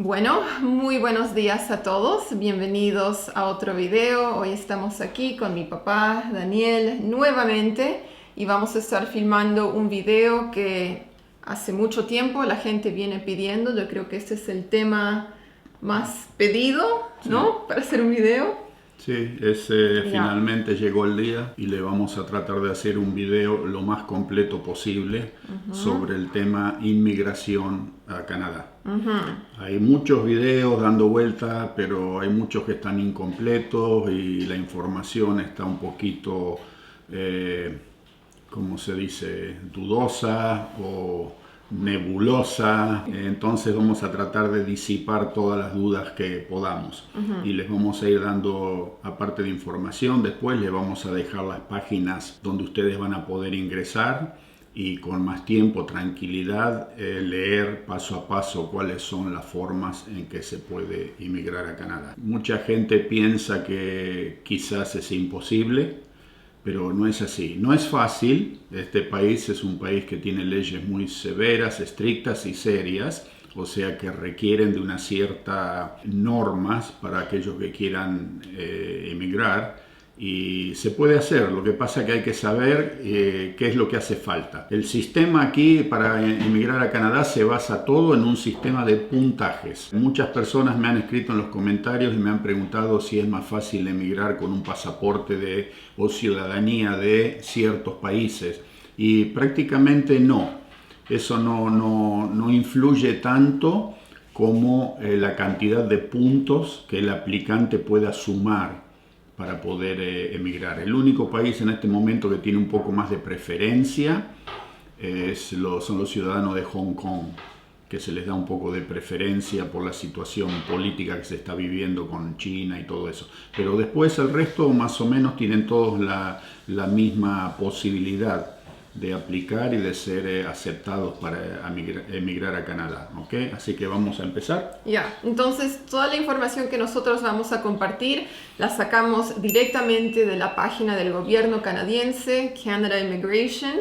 Bueno, muy buenos días a todos, bienvenidos a otro video. Hoy estamos aquí con mi papá Daniel nuevamente y vamos a estar filmando un video que hace mucho tiempo la gente viene pidiendo. Yo creo que este es el tema más pedido, ¿no? Sí. Para hacer un video. Sí, finalmente llegó el día y le vamos a tratar de hacer un video lo más completo posible sobre el tema inmigración a Canadá. Hay muchos videos dando vuelta, pero hay muchos que están incompletos y la información está un poquito, ¿cómo se dice?, dudosa o nebulosa. Entonces vamos a tratar de disipar todas las dudas que podamos y les vamos a ir dando, aparte de información, después les vamos a dejar las páginas donde ustedes van a poder ingresar y con más tiempo, tranquilidad, leer paso a paso cuáles son las formas en que se puede inmigrar a Canadá. Mucha gente piensa que quizás es imposible, pero no es así. No es fácil. Este país es un país que tiene leyes muy severas, estrictas y serias, o sea que requieren de una cierta normas para aquellos que quieran emigrar. Y se puede hacer, lo que pasa es que hay que saber qué es lo que hace falta. El sistema aquí para emigrar a Canadá se basa todo en un sistema de puntajes. Muchas personas me han escrito en los comentarios y me han preguntado si es más fácil emigrar con un pasaporte o ciudadanía de ciertos países. Y prácticamente no. Eso no influye tanto como la cantidad de puntos que el aplicante pueda sumar para poder emigrar. El único país en este momento que tiene un poco más de preferencia son los ciudadanos de Hong Kong, que se les da un poco de preferencia por la situación política que se está viviendo con China y todo eso. Pero después el resto más o menos tienen todos la misma posibilidad de aplicar y de ser aceptados para emigrar a Canadá, ¿ok? Así que vamos a empezar. Entonces toda la información que nosotros vamos a compartir la sacamos directamente de la página del gobierno canadiense, Canada Immigration.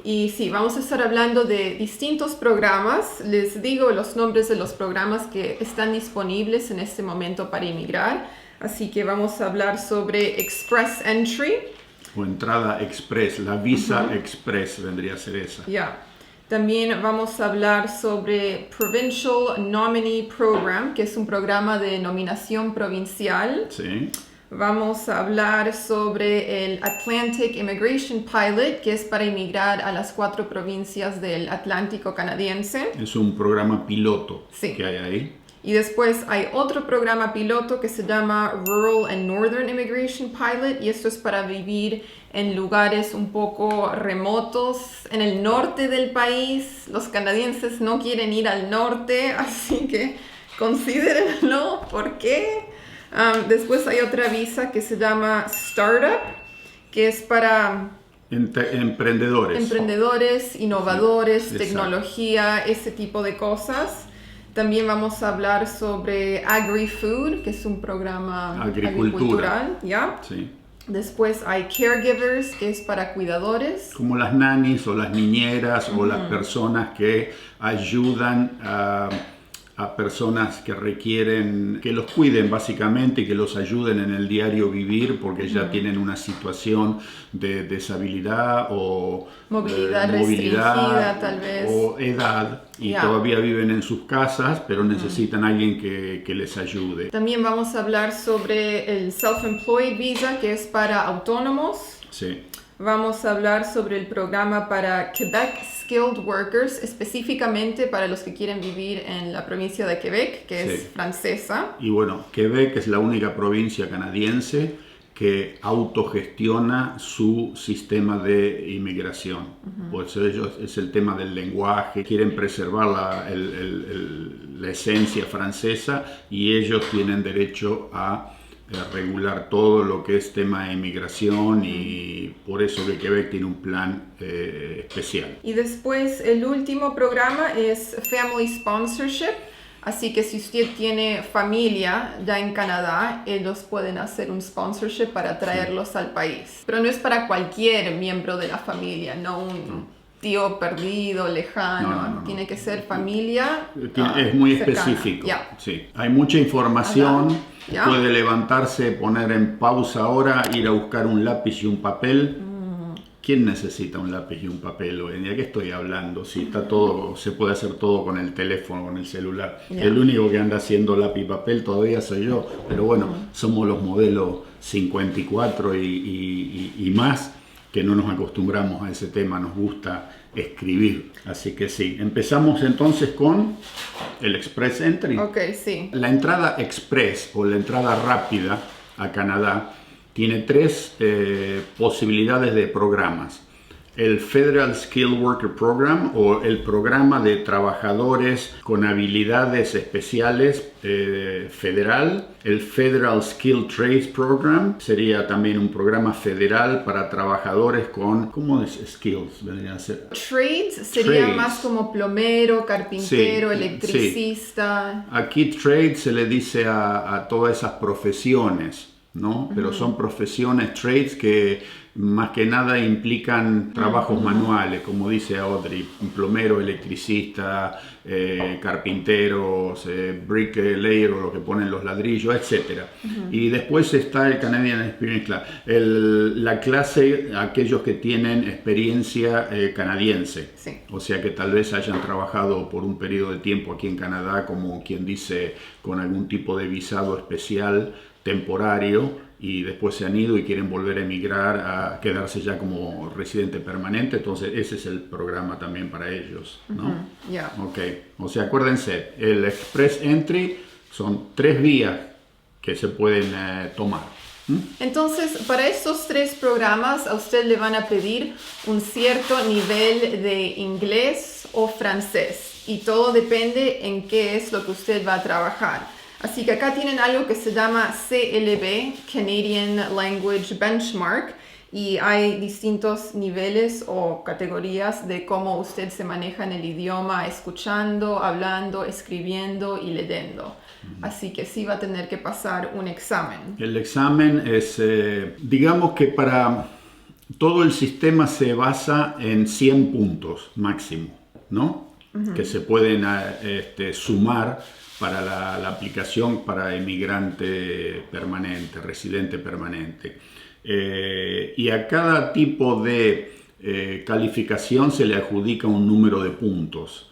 Y sí, vamos a estar hablando de distintos programas. Les digo los nombres de los programas que están disponibles en este momento para inmigrar. Así que vamos a hablar sobre Express Entry. O entrada express, la visa express vendría a ser esa. También vamos a hablar sobre Provincial Nominee Program, que es un programa de nominación provincial. Sí. Vamos a hablar sobre el Atlantic Immigration Pilot, que es para inmigrar a las 4 provincias del Atlántico canadiense. Es un programa piloto que hay ahí. Y después hay otro programa piloto que se llama Rural and Northern Immigration Pilot, y esto es para vivir en lugares un poco remotos en el norte del país. Los canadienses no quieren ir al norte, así que considérenlo. ¿Por qué? Después hay otra visa que se llama Startup, que es para emprendedores, innovadores, tecnología, ese tipo de cosas. También vamos a hablar sobre Agri-Food, que es un programa agricultural, ¿ya? Sí. Después hay Caregivers, que es para cuidadores. Como las nannies o las niñeras o las personas que ayudan a personas que requieren que los cuiden básicamente y que los ayuden en el diario vivir porque ya tienen una situación de deshabilidad o movilidad restringida tal vez o edad y todavía viven en sus casas pero necesitan a alguien que les ayude. También vamos a hablar sobre el Self-Employed Visa, que es para autónomos. Sí. Vamos a hablar sobre el programa para Quebec Skilled Workers, específicamente para los que quieren vivir en la provincia de Quebec, que es francesa. Y bueno, Quebec es la única provincia canadiense que autogestiona su sistema de inmigración. Por eso ellos es el tema del lenguaje, quieren preservar la esencia francesa y ellos tienen derecho a regular todo lo que es tema de inmigración y por eso que Quebec tiene un plan especial. Y después el último programa es Family Sponsorship, así que si usted tiene familia ya en Canadá, ellos pueden hacer un sponsorship para traerlos al país. Pero no es para cualquier miembro de la familia, no tío perdido, lejano. No. Tiene que ser familia. Es muy cercana. específico. Ya. Sí. Hay mucha información. Ya. Puede levantarse, poner en pausa ahora, ir a buscar un lápiz y un papel. ¿Quién necesita un lápiz y un papel hoy en día? ¿Qué estoy hablando? Si está todo, se puede hacer todo con el teléfono, con el celular. Yeah. El único que anda haciendo lápiz y papel todavía soy yo. Pero bueno, somos los modelos 54 y más que no nos acostumbramos a ese tema. Nos gusta escribir. Así que sí. Empezamos entonces con el Express Entry. Ok, sí. La entrada Express o la entrada rápida a Canadá tiene tres posibilidades de programas. El Federal Skilled Worker Program o el programa de trabajadores con habilidades especiales federal. El Federal Skilled Trades Program sería también un programa federal para trabajadores con, ¿cómo es skills? Vendrían a ser Trades sería Trades. más como plomero, carpintero, Sí, electricista. Aquí trade se le dice a todas esas profesiones, ¿no? Pero son profesiones, trades, que más que nada implican trabajos manuales, como dice Audrey, plomero, electricista, carpinteros, bricklayer, o lo que ponen los ladrillos, etc. Y después está el Canadian Experience Class, la clase, aquellos que tienen experiencia canadiense. Sí. O sea que tal vez hayan trabajado por un periodo de tiempo aquí en Canadá, como quien dice, con algún tipo de visado especial, temporario, y después se han ido y quieren volver a emigrar a quedarse ya como residente permanente. Entonces ese es el programa también para ellos, ¿no? Yeah. Ok, o sea, acuérdense, el Express Entry son 3 vías que se pueden tomar. Entonces, para estos 3 programas, a usted le van a pedir un cierto nivel de inglés o francés. Y todo depende en qué es lo que usted va a trabajar. Así que acá tienen algo que se llama CLB, Canadian Language Benchmark, y hay distintos niveles o categorías de cómo usted se maneja en el idioma, escuchando, hablando, escribiendo y leyendo. Así que sí va a tener que pasar un examen. El examen es, digamos que para todo el sistema se basa en 100 puntos máximo, ¿no? Que se pueden sumar para la aplicación para emigrante permanente, residente permanente. Y a cada tipo de calificación se le adjudica un número de puntos.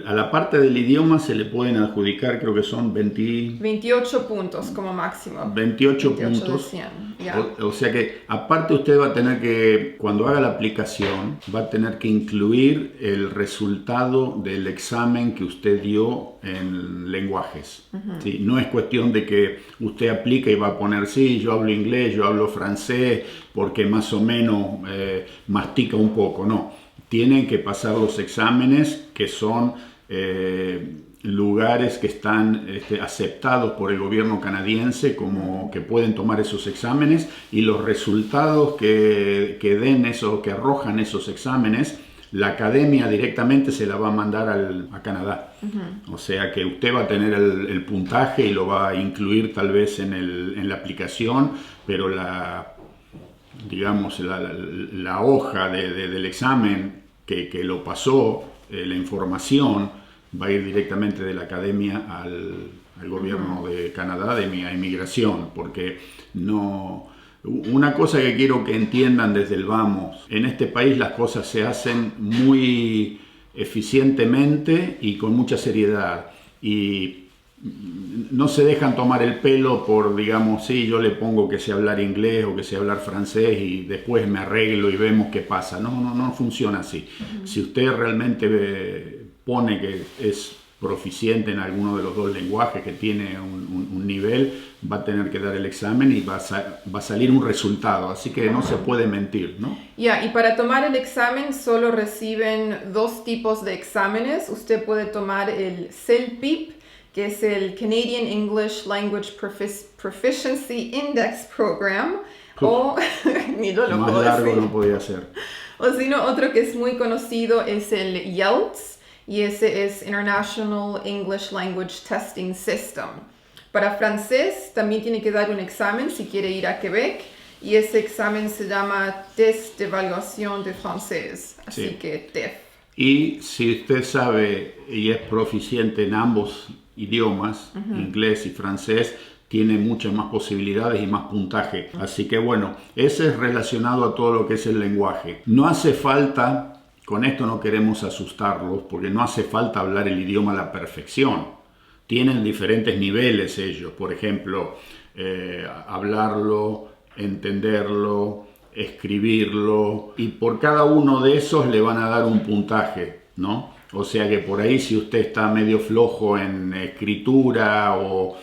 A la parte del idioma se le pueden adjudicar, creo que son 28 puntos como máximo. 28 de puntos. 100, yeah. O sea que aparte usted va a tener que, cuando haga la aplicación, va a tener que incluir el resultado del examen que usted dio en lenguajes. ¿Sí? No es cuestión de que usted aplique y va a poner, sí, yo hablo inglés, yo hablo francés, porque más o menos mastica un poco, no. Tienen que pasar los exámenes que son lugares que están aceptados por el gobierno canadiense como que pueden tomar esos exámenes, y los resultados que den eso, que arrojan esos exámenes, la academia directamente se la va a mandar a Canadá. O sea que usted va a tener el puntaje y lo va a incluir tal vez en la aplicación, pero digamos, la hoja del examen que lo pasó, la información, va a ir directamente de la academia al gobierno de Canadá, de mi inmigración, porque no... Una cosa que quiero que entiendan desde el vamos, en este país las cosas se hacen muy eficientemente y con mucha seriedad, y no se dejan tomar el pelo por, digamos, sí, yo le pongo que sé hablar inglés o que sé hablar francés y después me arreglo y vemos qué pasa. No funciona así. Si usted realmente pone que es proficiente en alguno de los 2 lenguajes, que tiene un nivel, va a tener que dar el examen y va a salir un resultado. Así que no se puede mentir, ¿no? Ya, y para tomar el examen solo reciben 2 tipos de exámenes. Usted puede tomar el CELPIP, que es el Canadian English Language Proficiency Index Program, o ni yo lo Más puedo largo decir. no podía ser. O si no, otro que es muy conocido es el IELTS, y ese es International English Language Testing System. Para francés también tiene que dar un examen si quiere ir a Quebec, y ese examen se llama Test de Evaluación de Francés, así Sí. que TEF. Y si usted sabe y es proficiente en ambos idiomas, inglés y francés, tiene muchas más posibilidades y más puntaje. Así que bueno, ese es relacionado a todo lo que es el lenguaje. No hace falta, con esto no queremos asustarlos, porque no hace falta hablar el idioma a la perfección. Tienen diferentes niveles ellos, por ejemplo, hablarlo, entenderlo, escribirlo, y por cada uno de esos le van a dar un puntaje, ¿no? O sea que por ahí si usted está medio flojo en escritura o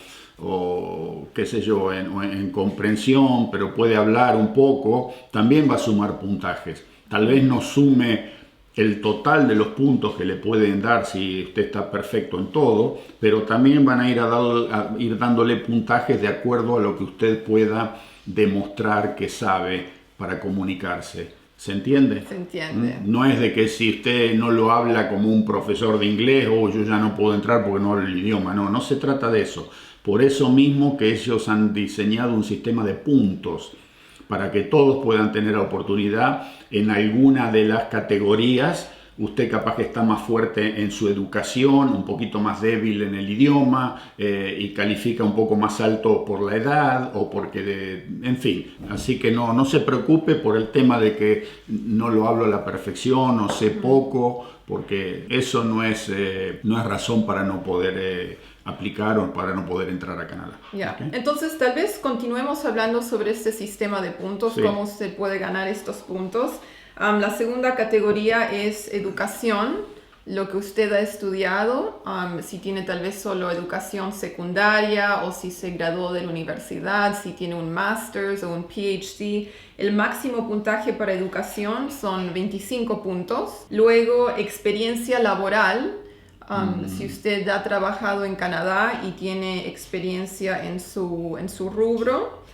qué sé yo, en comprensión, pero puede hablar un poco, también va a sumar puntajes. Tal vez no sume el total de los puntos que le pueden dar si usted está perfecto en todo, pero también van a ir dándole puntajes de acuerdo a lo que usted pueda demostrar que sabe para comunicarse. ¿Se entiende? Se entiende. No es de que si usted no lo habla como un profesor de inglés, o yo ya no puedo entrar porque no hablo el idioma. No, no se trata de eso. Por eso mismo que ellos han diseñado un sistema de puntos para que todos puedan tener oportunidad en alguna de las categorías. Usted capaz que está más fuerte en su educación, un poquito más débil en el idioma y califica un poco más alto por la edad o porque, en fin. Así que no se preocupe por el tema de que no lo hablo a la perfección o sé poco, porque eso no es razón para no poder aplicar o para no poder entrar a Canadá. Ya. ¿Okay? Entonces, tal vez continuemos hablando sobre este sistema de puntos, Sí. cómo usted puede ganar estos puntos. La segunda categoría es educación, lo que usted ha estudiado, si tiene tal vez solo educación secundaria o si se graduó de la universidad, si tiene un master's o un PhD. El máximo puntaje para educación son 25 puntos. Luego, experiencia laboral. Si usted ha trabajado en Canadá y tiene experiencia en su rubro,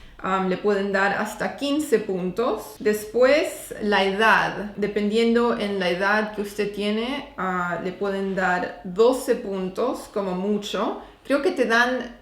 le pueden dar hasta 15 puntos. Después, la edad. Dependiendo en la edad que usted tiene, le pueden dar 12 puntos como mucho. Creo que te dan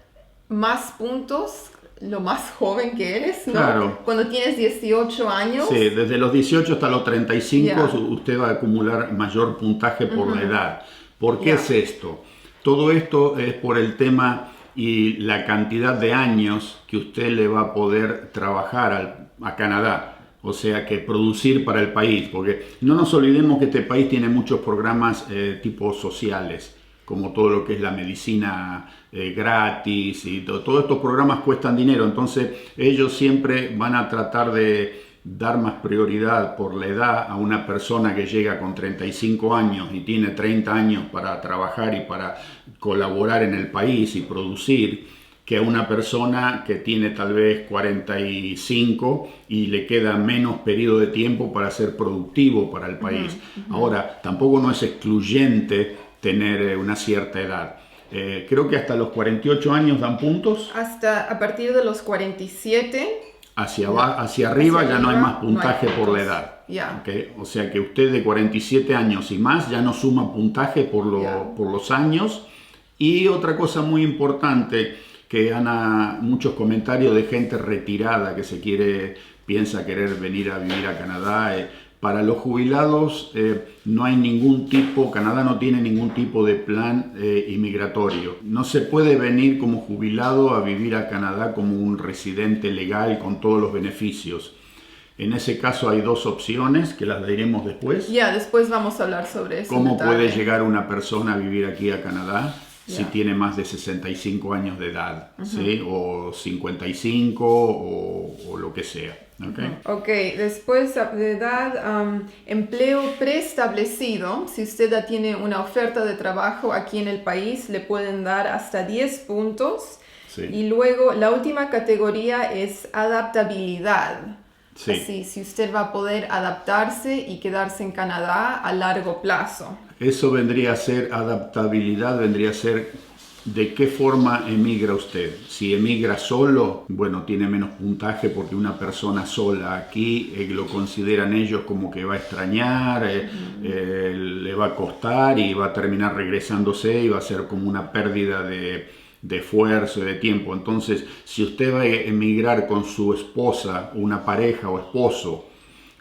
más puntos lo más joven que eres, ¿no? Claro. Cuando tienes 18 años. Sí, desde los 18 hasta los 35 Yeah. usted va a acumular mayor puntaje por la edad. ¿Por qué Yeah. es esto? Todo esto es por el tema y la cantidad de años que usted le va a poder trabajar a Canadá, o sea que producir para el país, porque no nos olvidemos que este país tiene muchos programas tipo sociales, como todo lo que es la medicina gratis y todos estos programas cuestan dinero, entonces ellos siempre van a tratar de dar más prioridad por la edad a una persona que llega con 35 años y tiene 30 años para trabajar y para colaborar en el país y producir, que a una persona que tiene tal vez 45 y le queda menos periodo de tiempo para ser productivo para el país. Ahora, tampoco no es excluyente tener una cierta edad. Creo que hasta los 48 años dan puntos. Hasta a partir de los 47. Hacia arriba ya no hay más puntaje no hay por la puntos. edad. Yeah. ¿Okay? O sea que usted de 47 años y más ya no suma puntaje por los años. Y otra cosa muy importante, que muchos comentarios de gente retirada que piensa querer venir a vivir a Canadá. Para los jubilados no hay Canadá no tiene ningún tipo de plan inmigratorio. No se puede venir como jubilado a vivir a Canadá como un residente legal con todos los beneficios. En ese caso hay dos opciones que las diremos después. Después vamos a hablar sobre eso. ¿Cómo puede llegar una persona a vivir aquí a Canadá si tiene más de 65 años de edad? ¿Sí? O 55 o lo que sea. Okay, después de edad, empleo preestablecido. Si usted ya tiene una oferta de trabajo aquí en el país, le pueden dar hasta 10 puntos. Sí. Y luego la última categoría es adaptabilidad. Sí. Así, si usted va a poder adaptarse y quedarse en Canadá a largo plazo. Eso vendría a ser adaptabilidad, vendría a ser de qué forma emigra usted. Si emigra solo, bueno, tiene menos puntaje porque una persona sola aquí lo consideran ellos como que va a extrañar, le va a costar y va a terminar regresándose y va a ser como una pérdida de de esfuerzo y de tiempo. Entonces, si usted va a emigrar con su esposa, una pareja o esposo,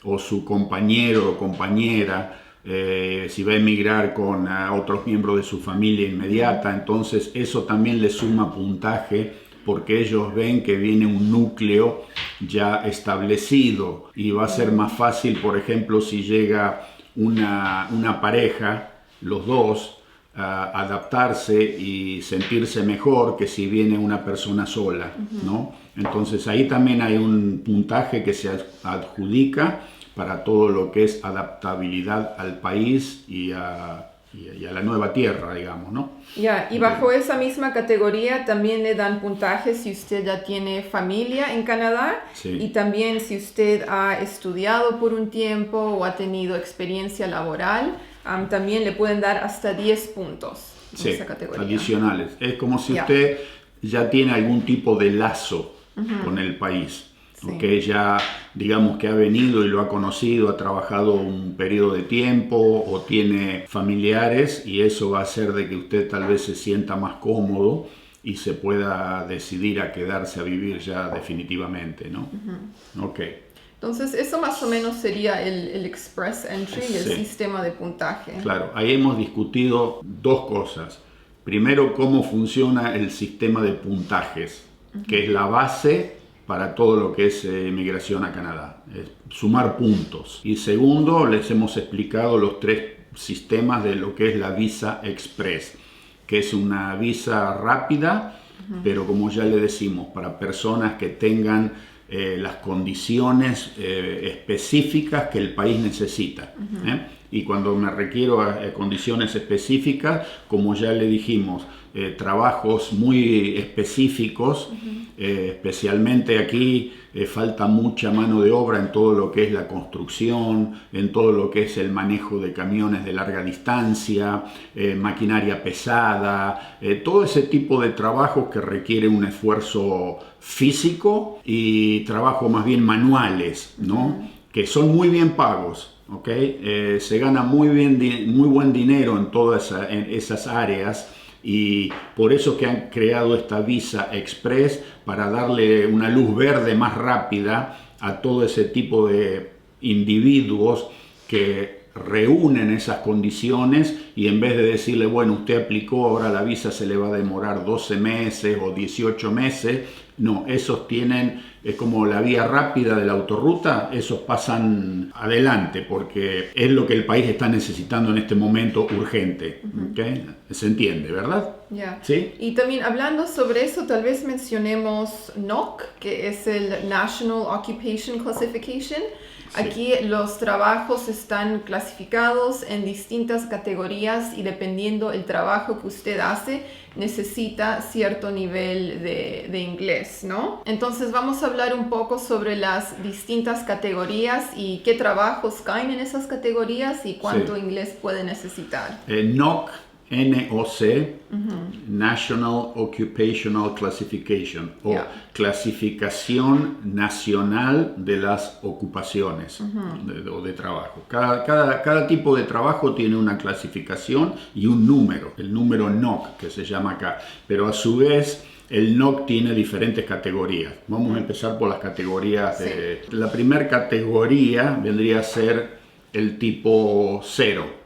o su compañero o compañera, si va a emigrar con otros miembros de su familia inmediata, entonces eso también le suma puntaje porque ellos ven que viene un núcleo ya establecido y va a ser más fácil, por ejemplo, si llega una pareja, los dos, adaptarse y sentirse mejor que si viene una persona sola, ¿no? Entonces ahí también hay un puntaje que se adjudica para todo lo que es adaptabilidad al país y a la nueva tierra, digamos, ¿no? Ya, y bajo esa misma categoría también le dan puntajes si usted ya tiene familia en Canadá, Sí. y también si usted ha estudiado por un tiempo o ha tenido experiencia laboral, también le pueden dar hasta 10 puntos en Sí, esa categoría. adicionales. Es como si Ya. usted ya tiene algún tipo de lazo con el país. Sí. Que ya, digamos que ha venido y lo ha conocido, ha trabajado un periodo de tiempo o tiene familiares, y eso va a hacer de que usted tal vez se sienta más cómodo y se pueda decidir a quedarse a vivir ya definitivamente, ¿no? Ok. Entonces, eso más o menos sería el Express Entry, el Sí. sistema de puntaje. Claro, ahí hemos discutido dos cosas. Primero, cómo funciona el sistema de puntajes, que es la base para todo lo que es migración a Canadá, es sumar puntos. Y segundo, les hemos explicado los tres sistemas de lo que es la visa express, que es una visa rápida, pero como ya le decimos, para personas que tengan las condiciones específicas que el país necesita. Y cuando me refiero a condiciones específicas, como ya le dijimos, trabajos muy específicos, especialmente aquí falta mucha mano de obra en todo lo que es la construcción, en todo lo que es el manejo de camiones de larga distancia, maquinaria pesada, todo ese tipo de trabajos que requiere un esfuerzo físico y trabajo más bien manuales, ¿no? Que son muy bien pagos. ¿Okay? Se gana muy buen dinero en todas esas áreas, y por eso que han creado esta visa express, para darle una luz verde más rápida a todo ese tipo de individuos que reúnen esas condiciones, y en vez de decirle, bueno, usted aplicó, ahora la visa se le va a demorar 12 meses o 18 meses, no, esos tienen, es como la vía rápida de la autorruta, esos pasan adelante porque es lo que el país está necesitando en este momento urgente. ¿Okay? Se entiende, ¿verdad? Yeah. ¿Sí? Y también hablando sobre eso, tal vez mencionemos NOC, que es el National Occupation Classification. Sí. Aquí los trabajos están clasificados en distintas categorías, y dependiendo el trabajo que usted hace, necesita cierto nivel de inglés, ¿no? Entonces vamos a hablar un poco sobre las distintas categorías y qué trabajos caen en esas categorías y cuánto inglés puede necesitar. NOC, N-O-C, National Occupational Classification, o Clasificación Nacional de las Ocupaciones o de trabajo. Cada tipo de trabajo tiene una clasificación y un número, el número NOC que se llama acá, pero a su vez el NOC tiene diferentes categorías. Vamos a empezar por las categorías. La primera categoría vendría a ser el tipo 0.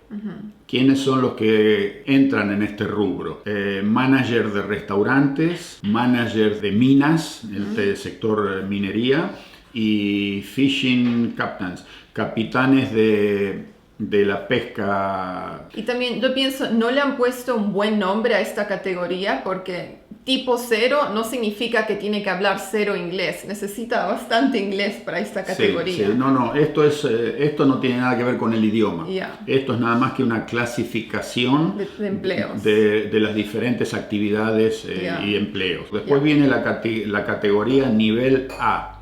¿Quiénes son los que entran en este rubro? Manager de restaurantes, manager de minas, el sector minería, y fishing captains, capitanes de la pesca. Y también yo pienso, no le han puesto un buen nombre a esta categoría, porque tipo 0 no significa que tiene que hablar 0 inglés. Necesita bastante inglés para esta categoría. Sí. No, esto no tiene nada que ver con el idioma. Yeah. Esto es nada más que una clasificación de empleos. De las diferentes actividades y empleos. Después viene la categoría nivel A.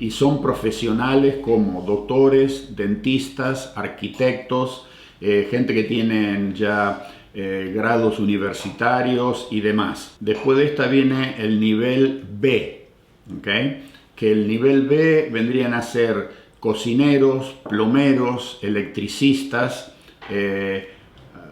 Y son profesionales como doctores, dentistas, arquitectos, gente que tienen ya grados universitarios y demás. Después de esta viene el nivel B, ¿okay? Que el nivel B vendrían a ser cocineros, plomeros, electricistas,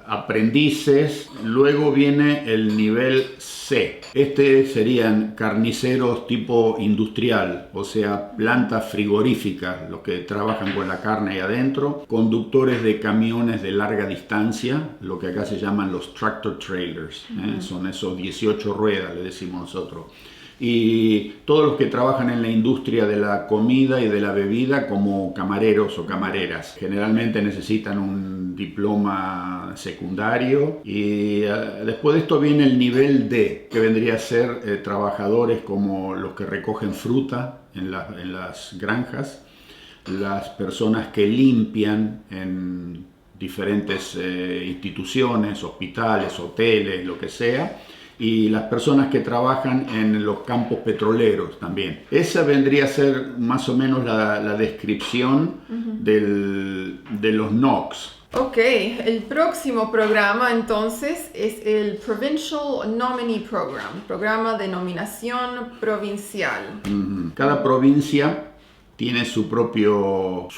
aprendices. Luego viene el nivel C. Serían carniceros tipo industrial, o sea, plantas frigoríficas, los que trabajan con la carne ahí adentro, conductores de camiones de larga distancia, lo que acá se llaman los tractor trailers, son esos 18 ruedas, le decimos nosotros. Y todos los que trabajan en la industria de la comida y de la bebida como camareros o camareras. Generalmente necesitan un diploma secundario y después de esto viene el nivel D, que vendría a ser trabajadores como los que recogen fruta en las granjas, las personas que limpian en diferentes instituciones, hospitales, hoteles, lo que sea, y las personas que trabajan en los campos petroleros también. Esa vendría a ser más o menos la descripción de los NOCs. Ok, el próximo programa entonces es el Provincial Nominee Program, programa de nominación provincial. Cada provincia tiene su propio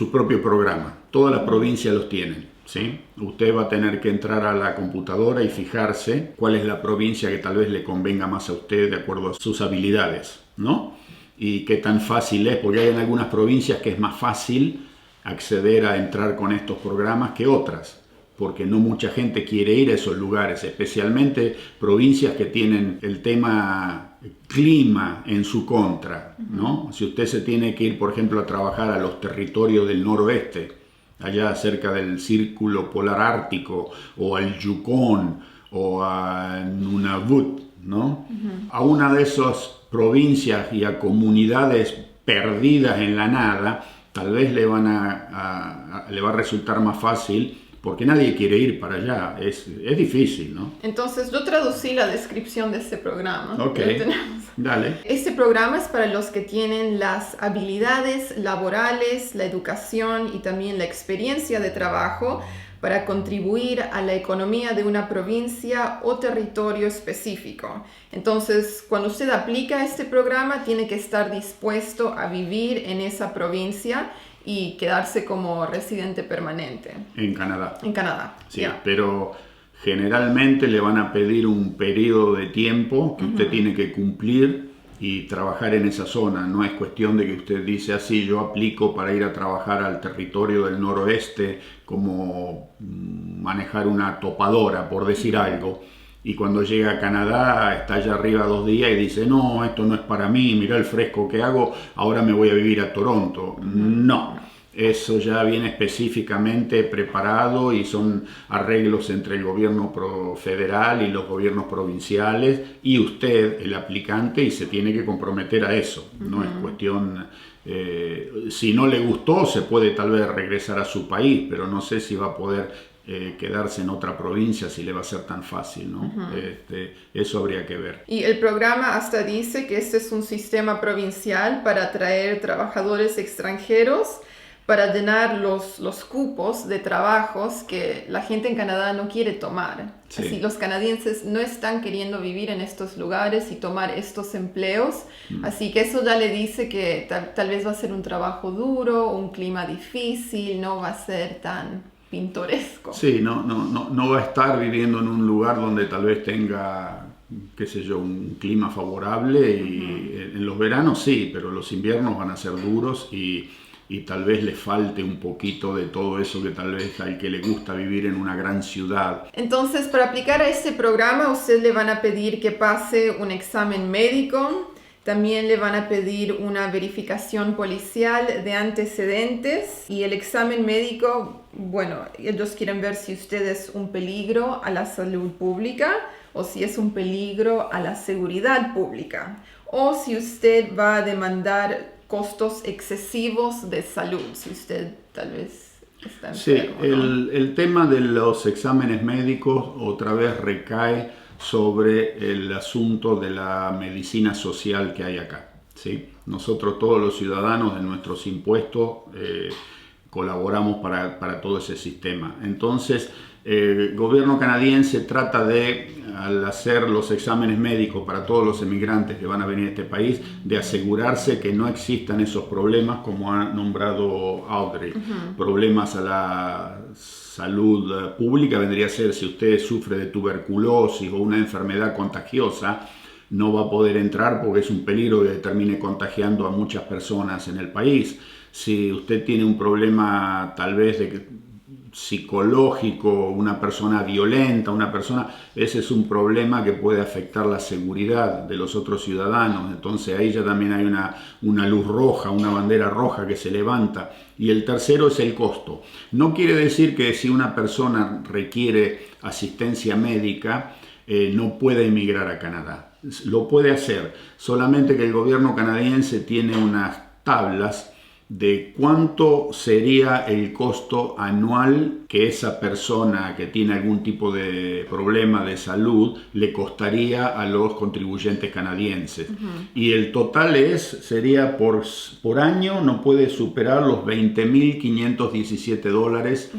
programa, todas las provincias los tienen. ¿Sí? Usted va a tener que entrar a la computadora y fijarse cuál es la provincia que tal vez le convenga más a usted de acuerdo a sus habilidades, ¿no? Y qué tan fácil es, porque hay en algunas provincias que es más fácil acceder a entrar con estos programas que otras, porque no mucha gente quiere ir a esos lugares, especialmente provincias que tienen el tema clima en su contra, ¿no? Si usted se tiene que ir, por ejemplo, a trabajar a los territorios del noroeste, allá cerca del Círculo Polar Ártico, o al Yukón, o a Nunavut, ¿no? A una de esas provincias y a comunidades perdidas en la nada, tal vez le va a resultar más fácil, porque nadie quiere ir para allá, es difícil, ¿no? Entonces yo traducí la descripción de este programa. Ok, dale. Este programa es para los que tienen las habilidades laborales, la educación y también la experiencia de trabajo para contribuir a la economía de una provincia o territorio específico. Entonces, cuando usted aplica este programa, tiene que estar dispuesto a vivir en esa provincia y quedarse como residente permanente. En Canadá. En Canadá, sí. Yeah. Pero generalmente le van a pedir un periodo de tiempo que usted tiene que cumplir y trabajar en esa zona. No es cuestión de que usted dice así, yo aplico para ir a trabajar al territorio del noroeste, como manejar una topadora, por decir algo. Y cuando llega a Canadá, está allá arriba 2 días y dice, no, esto no es para mí, mira el fresco que hago, ahora me voy a vivir a Toronto. No, eso ya viene específicamente preparado y son arreglos entre el gobierno federal y los gobiernos provinciales y usted, el aplicante, y se tiene que comprometer a eso. No es cuestión, si no le gustó, se puede tal vez regresar a su país, pero no sé si va a poder quedarse en otra provincia, si le va a ser tan fácil, ¿no? Eso habría que ver. Y el programa hasta dice que este es un sistema provincial para atraer trabajadores extranjeros, para llenar los cupos de trabajos que la gente en Canadá no quiere tomar. Sí. Así, los canadienses no están queriendo vivir en estos lugares y tomar estos empleos. Así que eso ya le dice que tal vez va a ser un trabajo duro, un clima difícil, no va a ser tan pintoresco. Sí, no va a estar viviendo en un lugar donde tal vez tenga, qué sé yo, un clima favorable y en los veranos sí, pero los inviernos van a ser duros y tal vez le falte un poquito de todo eso que tal vez al que le gusta vivir en una gran ciudad. Entonces, para aplicar a este programa, a usted le van a pedir que pase un examen médico. También le van a pedir una verificación policial de antecedentes y el examen médico, bueno, ellos quieren ver si usted es un peligro a la salud pública o si es un peligro a la seguridad pública o si usted va a demandar costos excesivos de salud, si usted tal vez está enfermo. Sí, ¿no? el tema de los exámenes médicos otra vez recae sobre el asunto de la medicina social que hay acá, ¿sí? Nosotros todos los ciudadanos de nuestros impuestos colaboramos para todo ese sistema. Entonces, El gobierno canadiense trata de, al hacer los exámenes médicos para todos los emigrantes que van a venir a este país, de asegurarse que no existan esos problemas como ha nombrado Audrey. Problemas a la salud pública vendría a ser si usted sufre de tuberculosis o una enfermedad contagiosa, no va a poder entrar porque es un peligro que termine contagiando a muchas personas en el país. Si usted tiene un problema tal vez psicológico, una persona violenta, ese es un problema que puede afectar la seguridad de los otros ciudadanos. Entonces ahí ya también hay una luz roja, una bandera roja que se levanta. Y el tercero es el costo. No quiere decir que si una persona requiere asistencia médica, no puede emigrar a Canadá. Lo puede hacer, solamente que el gobierno canadiense tiene unas tablas de cuánto sería el costo anual que esa persona que tiene algún tipo de problema de salud le costaría a los contribuyentes canadienses. Y el total sería por año, no puede superar los $20,517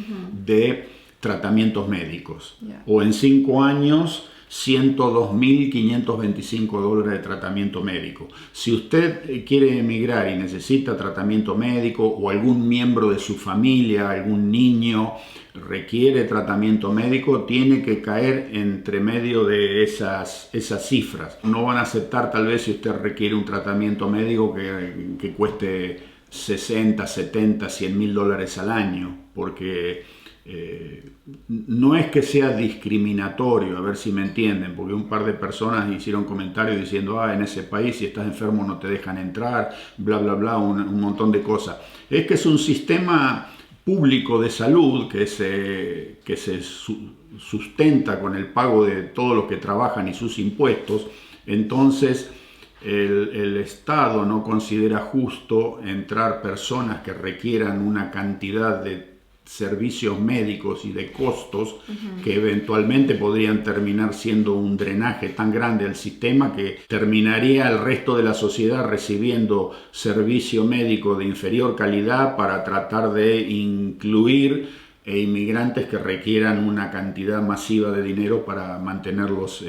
de tratamientos médicos. O en 5 años, $102,525 de tratamiento médico. Si usted quiere emigrar y necesita tratamiento médico o algún miembro de su familia, algún niño requiere tratamiento médico, tiene que caer entre medio de esas cifras. No van a aceptar tal vez si usted requiere un tratamiento médico que cueste 60, 70, $100,000 al año, porque no es que sea discriminatorio, a ver si me entienden, porque un par de personas hicieron comentarios diciendo en ese país si estás enfermo no te dejan entrar, bla bla bla, un montón de cosas. Es que es un sistema público de salud que se sustenta con el pago de todos los que trabajan y sus impuestos. Entonces el Estado no considera justo entrar personas que requieran una cantidad de servicios médicos y de costos que eventualmente podrían terminar siendo un drenaje tan grande al sistema que terminaría el resto de la sociedad recibiendo servicio médico de inferior calidad para tratar de incluir inmigrantes que requieran una cantidad masiva de dinero para mantenerlos.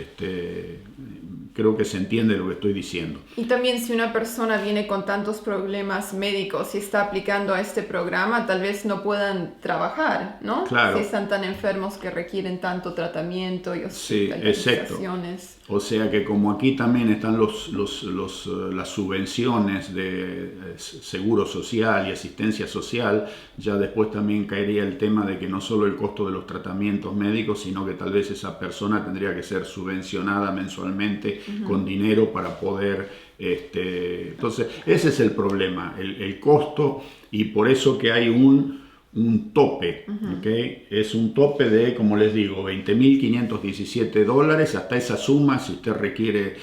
Creo que se entiende lo que estoy diciendo. Y también si una persona viene con tantos problemas médicos y está aplicando a este programa, tal vez no puedan trabajar, ¿no? Claro. Si están tan enfermos que requieren tanto tratamiento y hospitalizaciones. Sí, o sea que como aquí también están las subvenciones de seguro social y asistencia social, ya después también caería el tema de que no solo el costo de los tratamientos médicos, sino que tal vez esa persona tendría que ser subvencionada mensualmente con dinero para poder... Entonces, ese es el problema, el costo, y por eso que hay un tope, ¿okay? Es un tope de, como les digo, $20,517, hasta esa suma, si usted requiere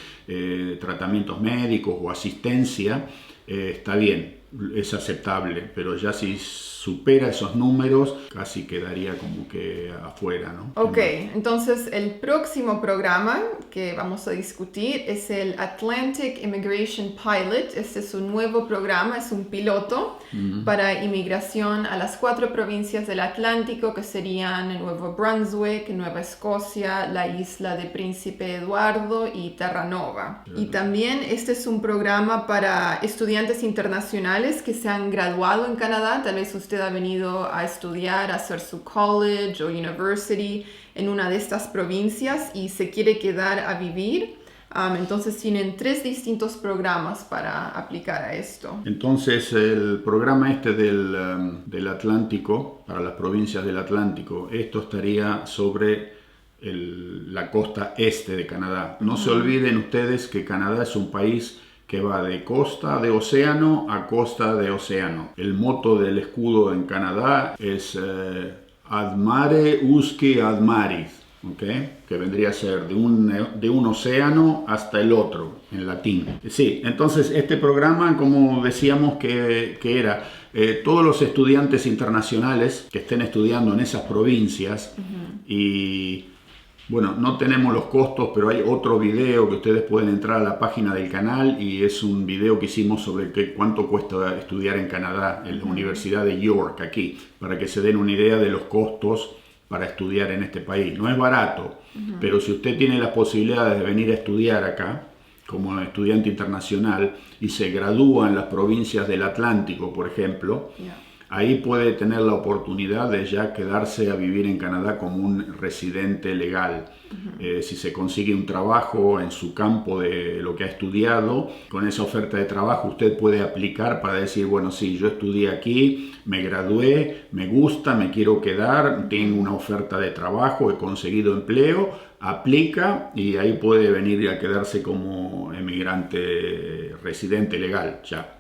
tratamientos médicos o asistencia, está bien, es aceptable, pero ya si supera esos números, casi quedaría como que afuera, ¿no? Ok, entonces el próximo programa que vamos a discutir es el Atlantic Immigration Pilot. Este es un nuevo programa, es un piloto para inmigración a las 4 provincias del Atlántico, que serían Nuevo Brunswick, Nueva Escocia, la isla de Príncipe Eduardo y Terranova. Y también este es un programa para estudiantes internacionales que se han graduado en Canadá. Tal vez usted ha venido a estudiar, a hacer su college o university en una de estas provincias y se quiere quedar a vivir. Entonces tienen 3 distintos programas para aplicar a esto. Entonces el programa del Atlántico, para las provincias del Atlántico, esto estaría sobre la costa este de Canadá. No se olviden ustedes que Canadá es un país que va de costa de océano a costa de océano. El moto del escudo en Canadá es Ad mare usque ad maris, ¿okay? Que vendría a ser de un océano hasta el otro, en latín. Sí, entonces este programa, como decíamos que era, todos los estudiantes internacionales que estén estudiando en esas provincias y... Bueno, no tenemos los costos, pero hay otro video que ustedes pueden entrar a la página del canal y es un video que hicimos sobre cuánto cuesta estudiar en Canadá, en la Universidad de York, aquí, para que se den una idea de los costos para estudiar en este país. No es barato, pero si usted tiene las posibilidades de venir a estudiar acá, como estudiante internacional, y se gradúa en las provincias del Atlántico, por ejemplo, ahí puede tener la oportunidad de ya quedarse a vivir en Canadá como un residente legal. Si se consigue un trabajo en su campo de lo que ha estudiado, con esa oferta de trabajo usted puede aplicar para decir, bueno, sí, yo estudié aquí, me gradué, me gusta, me quiero quedar, tengo una oferta de trabajo, he conseguido empleo, aplica y ahí puede venir a quedarse como emigrante residente legal ya.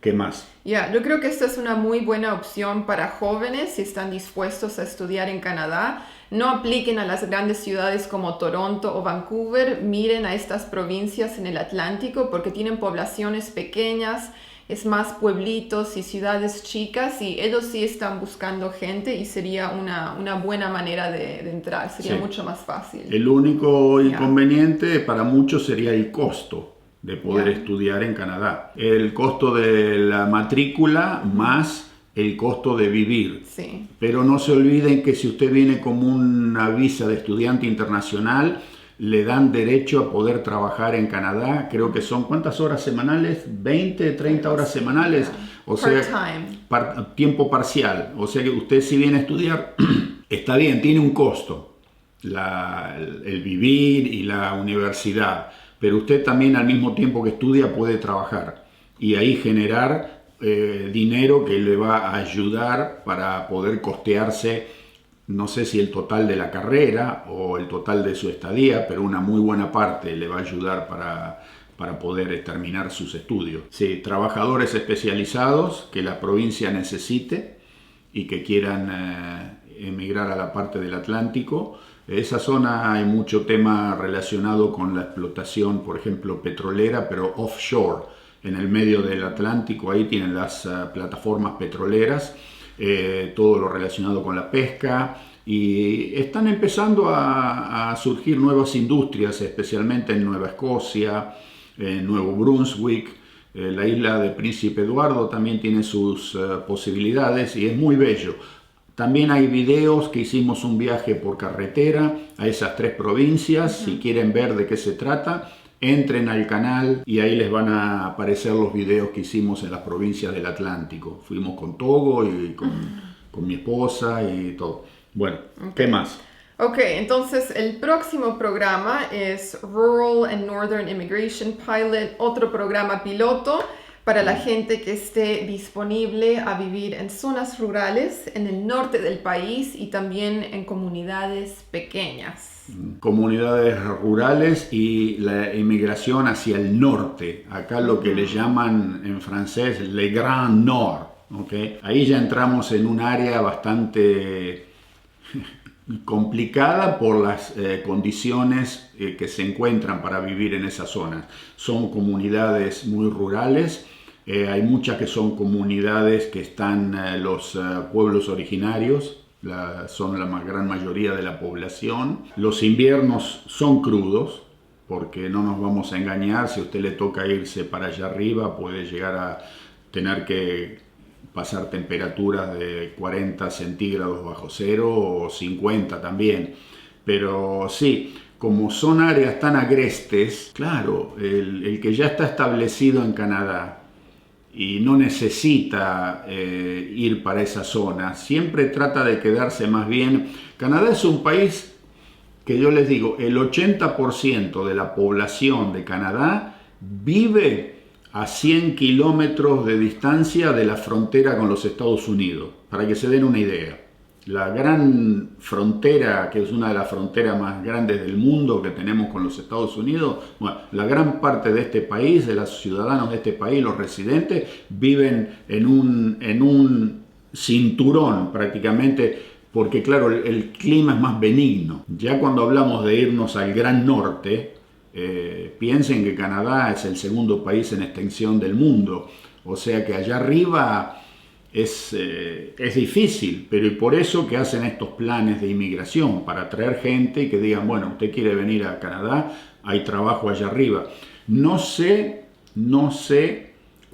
¿Qué más? Yo creo que esta es una muy buena opción para jóvenes si están dispuestos a estudiar en Canadá. No apliquen a las grandes ciudades como Toronto o Vancouver, miren a estas provincias en el Atlántico porque tienen poblaciones pequeñas, es más pueblitos y ciudades chicas y ellos sí están buscando gente y sería una buena manera de entrar, sería mucho más fácil. El único inconveniente para muchos sería el costo de poder estudiar en Canadá. El costo de la matrícula más el costo de vivir. Sí. Pero no se olviden que si usted viene como una visa de estudiante internacional, le dan derecho a poder trabajar en Canadá. Creo que son, ¿cuántas horas semanales? 20, 30 horas semanales. O sea, tiempo parcial. O sea que usted si viene a estudiar, está bien, tiene un costo. El vivir y la universidad. Pero usted también al mismo tiempo que estudia puede trabajar. Y ahí generar dinero que le va a ayudar para poder costearse, no sé si el total de la carrera o el total de su estadía, pero una muy buena parte le va a ayudar para poder terminar sus estudios. Sí, trabajadores especializados que la provincia necesite y que quieran emigrar a la parte del Atlántico. Esa zona hay mucho tema relacionado con la explotación, por ejemplo, petrolera, pero offshore. En el medio del Atlántico, ahí tienen las plataformas petroleras, todo lo relacionado con la pesca, y están empezando a surgir nuevas industrias, especialmente en Nueva Escocia, en Nuevo Brunswick, la isla de Príncipe Eduardo también tiene sus posibilidades y es muy bello. También hay videos que hicimos un viaje por carretera a esas 3 provincias, si quieren ver de qué se trata. Entren al canal y ahí les van a aparecer los videos que hicimos en las provincias del Atlántico. Fuimos con Togo y con mi esposa y todo. Bueno, ¿qué más? Ok, entonces el próximo programa es Rural and Northern Immigration Pilot, otro programa piloto para la gente que esté disponible a vivir en zonas rurales en el norte del país y también en comunidades pequeñas. Comunidades rurales y la inmigración hacia el norte, acá lo que le llaman en francés le Grand Nord, ¿okay? Ahí ya entramos en un área bastante complicada por las condiciones que se encuentran para vivir en esas zonas. Son comunidades muy rurales, hay muchas que son comunidades que están los pueblos originarios, son la gran mayoría de la población. Los inviernos son crudos, porque no nos vamos a engañar, si a usted le toca irse para allá arriba puede llegar a tener que pasar temperaturas de 40 centígrados bajo cero o 50 también. Pero sí, como son áreas tan agrestes, claro, el que ya está establecido en Canadá y no necesita ir para esa zona, siempre trata de quedarse más bien. Canadá es un país que yo les digo, el 80% de la población de Canadá vive a 100 kilómetros de distancia de la frontera con los Estados Unidos, para que se den una idea. La gran frontera, que es una de las fronteras más grandes del mundo que tenemos con los Estados Unidos, bueno, la gran parte de este país, de los ciudadanos de este país, los residentes, viven en un cinturón prácticamente, porque claro, el clima es más benigno. Ya cuando hablamos de irnos al Gran Norte, piensen que Canadá es el segundo país en extensión del mundo, o sea que allá arriba es difícil, pero y por eso que hacen estos planes de inmigración, para traer gente y que digan, bueno, usted quiere venir a Canadá, hay trabajo allá arriba. No sé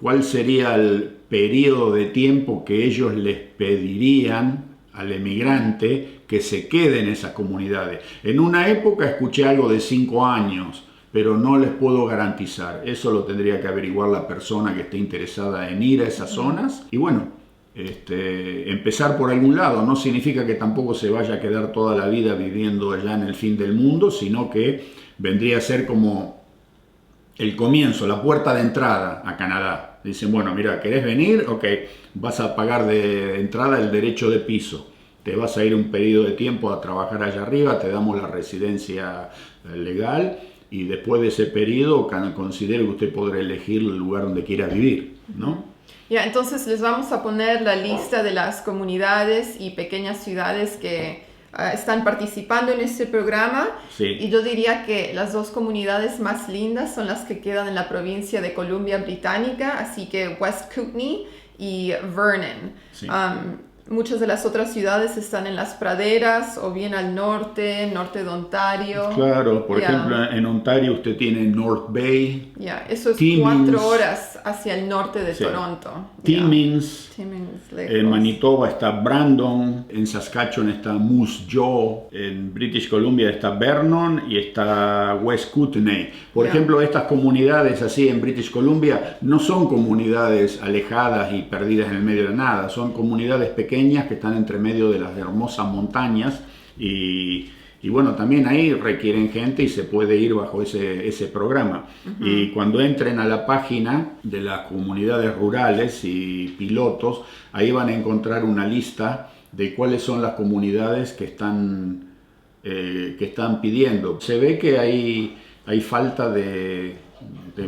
cuál sería el periodo de tiempo que ellos les pedirían al emigrante que se quede en esas comunidades. En una época escuché algo de 5 años, pero no les puedo garantizar. Eso lo tendría que averiguar la persona que esté interesada en ir a esas zonas. Y bueno, empezar por algún lado no significa que tampoco se vaya a quedar toda la vida viviendo allá en el fin del mundo, sino que vendría a ser como el comienzo, la puerta de entrada a Canadá. Dicen, bueno, mira, ¿querés venir? Ok, vas a pagar de entrada el derecho de piso. Te vas a ir un periodo de tiempo a trabajar allá arriba, te damos la residencia legal y después de ese periodo considero que usted podrá elegir el lugar donde quiera vivir, ¿no? Ya, entonces les vamos a poner la lista de las comunidades y pequeñas ciudades que están participando en este programa. Sí. Y yo diría que las 2 comunidades más lindas son las que quedan en la provincia de Columbia Británica, así que West Kootenay y Vernon. Sí. Muchas de las otras ciudades están en las praderas o bien al norte de Ontario. Claro, por ejemplo, en Ontario usted tiene North Bay. Eso es Timmins, 4 horas hacia el norte de Toronto. Timmins. Lejos. En Manitoba está Brandon, en Saskatchewan está Moose Jaw, en British Columbia está Vernon y está West Kootenay. Por ejemplo, estas comunidades así en British Columbia no son comunidades alejadas y perdidas en el medio de nada, son comunidades pequeñas que están entre medio de las hermosas montañas y bueno, también ahí requieren gente y se puede ir bajo ese programa. Y cuando entren a la página de las comunidades rurales y pilotos, ahí van a encontrar una lista de cuáles son las comunidades que están pidiendo. Se ve que hay falta de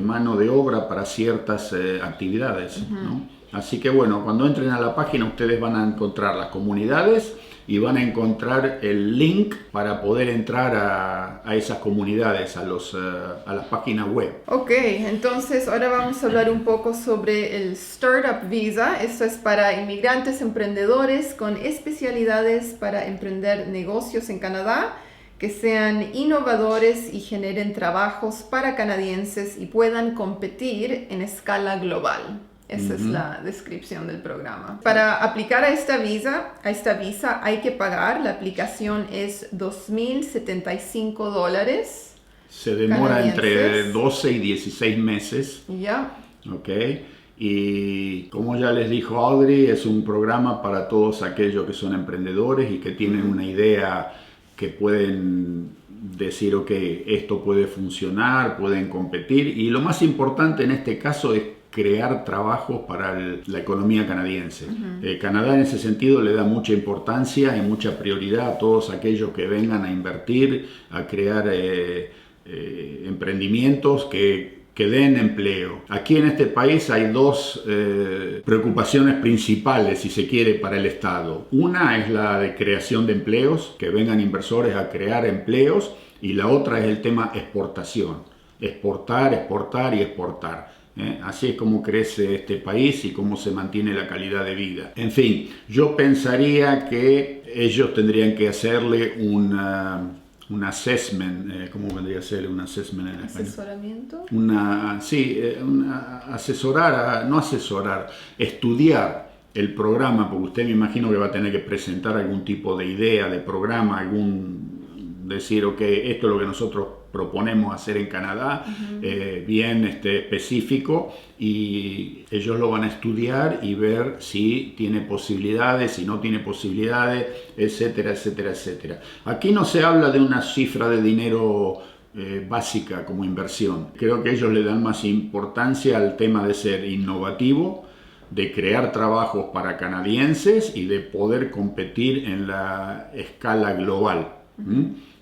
mano de obra para ciertas actividades, ¿no? Así que bueno, cuando entren a la página ustedes van a encontrar las comunidades y van a encontrar el link para poder entrar a esas comunidades, a las páginas web. Ok, entonces ahora vamos a hablar un poco sobre el Startup Visa. Esto es para inmigrantes emprendedores con especialidades para emprender negocios en Canadá, que sean innovadores y generen trabajos para canadienses y puedan competir en escala global. Esa es la descripción del programa. Para aplicar a esta visa hay que pagar. La aplicación es $2,075. Se demora entre 12 y 16 meses. Ya. Ok. Y como ya les dijo Audrey, es un programa para todos aquellos que son emprendedores y que tienen una idea que pueden decir, ok, esto puede funcionar, pueden competir. Y lo más importante en este caso es crear trabajos para la economía canadiense. Canadá en ese sentido le da mucha importancia y mucha prioridad a todos aquellos que vengan a invertir, a crear emprendimientos que den empleo. Aquí en este país hay 2 preocupaciones principales, si se quiere, para el Estado. Una es la de creación de empleos, que vengan inversores a crear empleos, y la otra es el tema exportación. Exportar, exportar y exportar. Así es como crece este país y cómo se mantiene la calidad de vida. En fin, yo pensaría que ellos tendrían que hacerle un assessment, ¿cómo vendría a ser un assessment en español? ¿Asesoramiento? Estudiar el programa, porque usted me imagino que va a tener que presentar algún tipo de idea, de programa, decir, ok, esto es lo que nosotros proponemos hacer en Canadá, bien específico, y ellos lo van a estudiar y ver si tiene posibilidades, si no tiene posibilidades, etcétera, etcétera, etcétera. Aquí no se habla de una cifra de dinero básica como inversión. Creo que ellos le dan más importancia al tema de ser innovativo, de crear trabajos para canadienses y de poder competir en la escala global.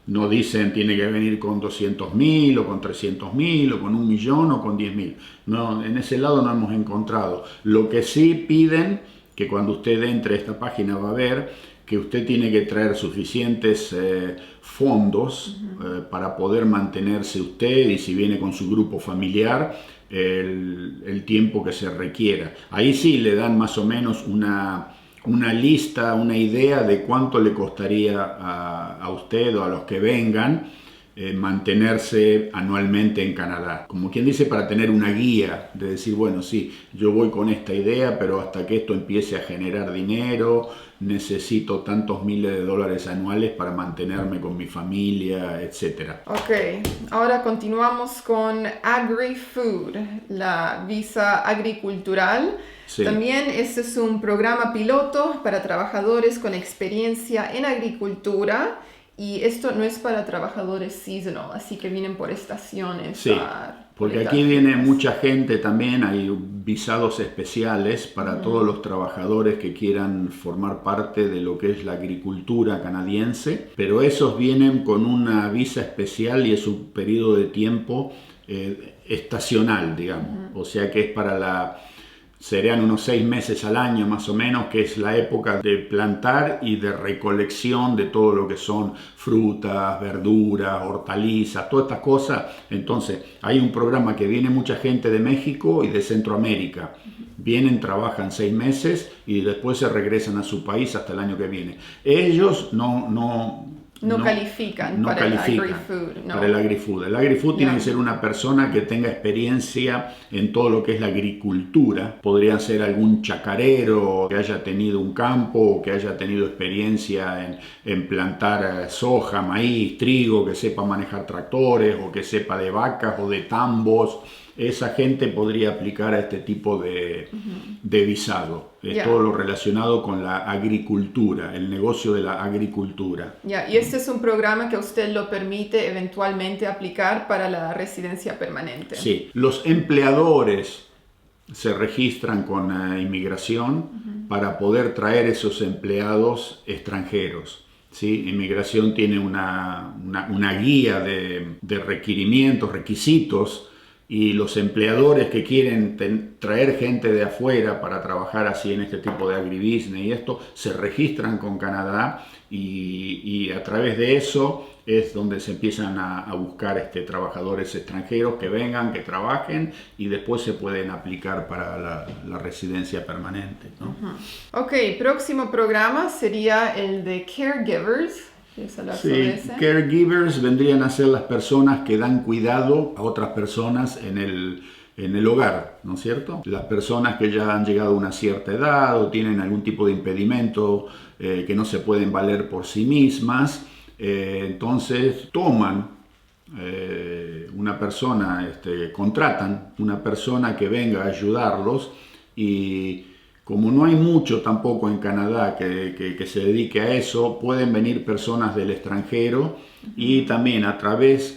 No dicen tiene que venir con 200,000 o con 300,000 o con 1,000,000 o con 10,000. No, en ese lado no hemos encontrado. Lo que sí piden, que cuando usted entre a esta página va a ver, que usted tiene que traer suficientes fondos para poder mantenerse usted y si viene con su grupo familiar, el tiempo que se requiera. Ahí sí le dan más o menos una lista, una idea de cuánto le costaría a usted o a los que vengan mantenerse anualmente en Canadá. Como quien dice, para tener una guía de decir, bueno, sí, yo voy con esta idea, pero hasta que esto empiece a generar dinero, necesito tantos miles de dólares anuales para mantenerme con mi familia, etc. Ok, ahora continuamos con AgriFood, la visa agricultural. Sí. También este es un programa piloto para trabajadores con experiencia en agricultura. Y esto no es para trabajadores seasonal, así que vienen por estaciones. Sí, porque aquí viene mucha gente también, hay visados especiales para todos los trabajadores que quieran formar parte de lo que es la agricultura canadiense, pero esos vienen con una visa especial y es un periodo de tiempo estacional, digamos, o sea que es para serían unos 6 meses al año más o menos, que es la época de plantar y de recolección de todo lo que son frutas, verduras, hortalizas, todas estas cosas. Entonces, hay un programa que viene mucha gente de México y de Centroamérica. Vienen, trabajan 6 meses y después se regresan a su país hasta el año que viene. Ellos no califican para el AgriFood. No. Para el AgriFood. El AgriFood tiene que ser una persona que tenga experiencia en todo lo que es la agricultura. Podría ser algún chacarero que haya tenido un campo o que haya tenido experiencia en plantar soja, maíz, trigo, que sepa manejar tractores o que sepa de vacas o de tambos. Esa gente podría aplicar a este tipo de visado. Es todo lo relacionado con la agricultura, el negocio de la agricultura. Y este es un programa que a usted lo permite eventualmente aplicar para la residencia permanente. Sí, los empleadores se registran con inmigración para poder traer esos empleados extranjeros. ¿Sí? Inmigración tiene una guía de requerimientos, requisitos, y los empleadores que quieren traer gente de afuera para trabajar así en este tipo de agribusiness y esto, se registran con Canadá y a través de eso es donde se empiezan a buscar trabajadores extranjeros que vengan, que trabajen y después se pueden aplicar para la residencia permanente, ¿no? Ok, próximo programa sería el de Caregivers. Sí, caregivers vendrían a ser las personas que dan cuidado a otras personas en el hogar, ¿no es cierto? Las personas que ya han llegado a una cierta edad o tienen algún tipo de impedimento que no se pueden valer por sí mismas, entonces toman una persona, contratan una persona que venga a ayudarlos y como no hay mucho tampoco en Canadá que se dedique a eso, pueden venir personas del extranjero y también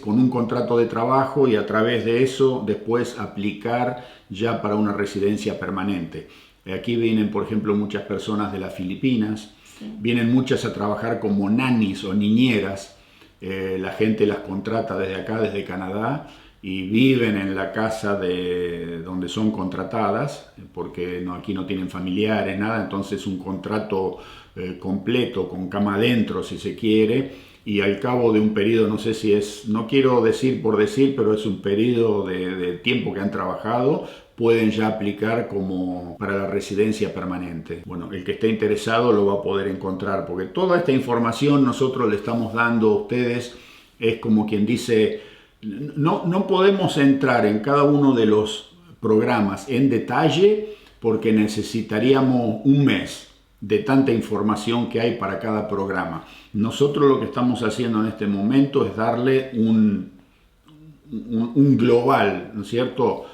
con un contrato de trabajo y a través de eso después aplicar ya para una residencia permanente. Aquí vienen, por ejemplo, muchas personas de las Filipinas, vienen muchas a trabajar como nannies o niñeras, la gente las contrata desde acá, desde Canadá, y viven en la casa de donde son contratadas, porque aquí no tienen familiares, nada, entonces un contrato completo, con cama adentro si se quiere, y al cabo de un periodo, no sé si no quiero decir por decir, pero es un periodo de tiempo que han trabajado, pueden ya aplicar como para la residencia permanente. Bueno, el que esté interesado lo va a poder encontrar, porque toda esta información nosotros le estamos dando a ustedes, es como quien dice, no podemos entrar en cada uno de los programas en detalle porque necesitaríamos un mes de tanta información que hay para cada programa. Nosotros lo que estamos haciendo en este momento es darle un global, ¿no es cierto?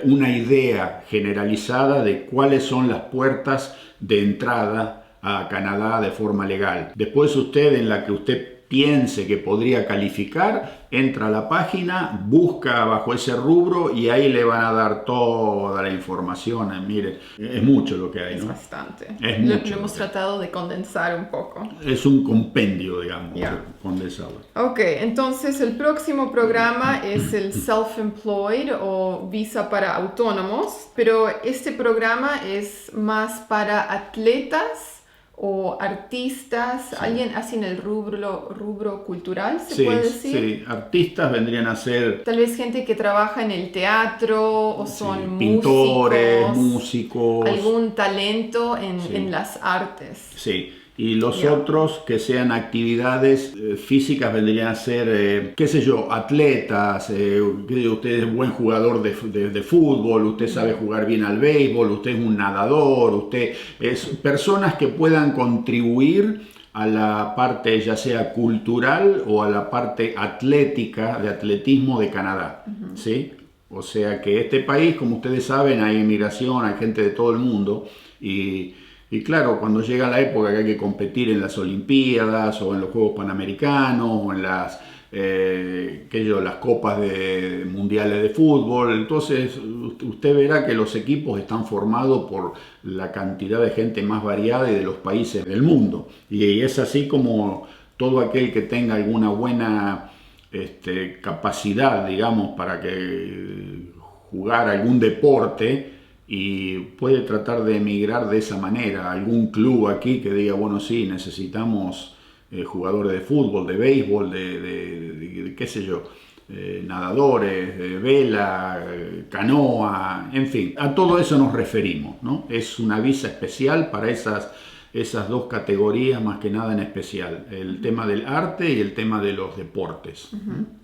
Una idea generalizada de cuáles son las puertas de entrada a Canadá de forma legal. Después usted, en la que usted piense que podría calificar, entra a la página, busca bajo ese rubro y ahí le van a dar toda la información. Mire, es mucho lo que hay, ¿no? Es bastante. Es mucho. Lo hemos tratado de condensar un poco. Es un compendio, digamos, condensado. Ok, entonces el próximo programa es el Self-Employed o Visa para Autónomos, pero este programa es más para atletas o artistas, alguien así en el rubro cultural, ¿se puede decir? Sí, artistas vendrían a ser tal vez gente que trabaja en el teatro o son pintores, músicos, algún talento en las artes. Sí, Y los otros que sean actividades físicas vendrían a ser, qué sé yo, atletas, usted es buen jugador de fútbol, usted sabe jugar bien al béisbol, usted es un nadador, usted es personas que puedan contribuir a la parte ya sea cultural o a la parte atlética, de atletismo de Canadá, ¿sí? O sea que este país, como ustedes saben, hay inmigración, hay gente de todo el mundo y claro, cuando llega la época que hay que competir en las Olimpiadas o en los Juegos Panamericanos o en las copas mundiales de fútbol, entonces usted verá que los equipos están formados por la cantidad de gente más variada y de los países del mundo. Y es así como todo aquel que tenga alguna buena capacidad, digamos, para que jugar algún deporte, y puede tratar de emigrar de esa manera. Algún club aquí que diga, bueno, sí, necesitamos jugadores de fútbol, de béisbol, de qué sé yo, nadadores, de vela, canoa, en fin, a todo eso nos referimos, ¿no? Es una visa especial para esas dos categorías, más que nada en especial, el tema del arte y el tema de los deportes.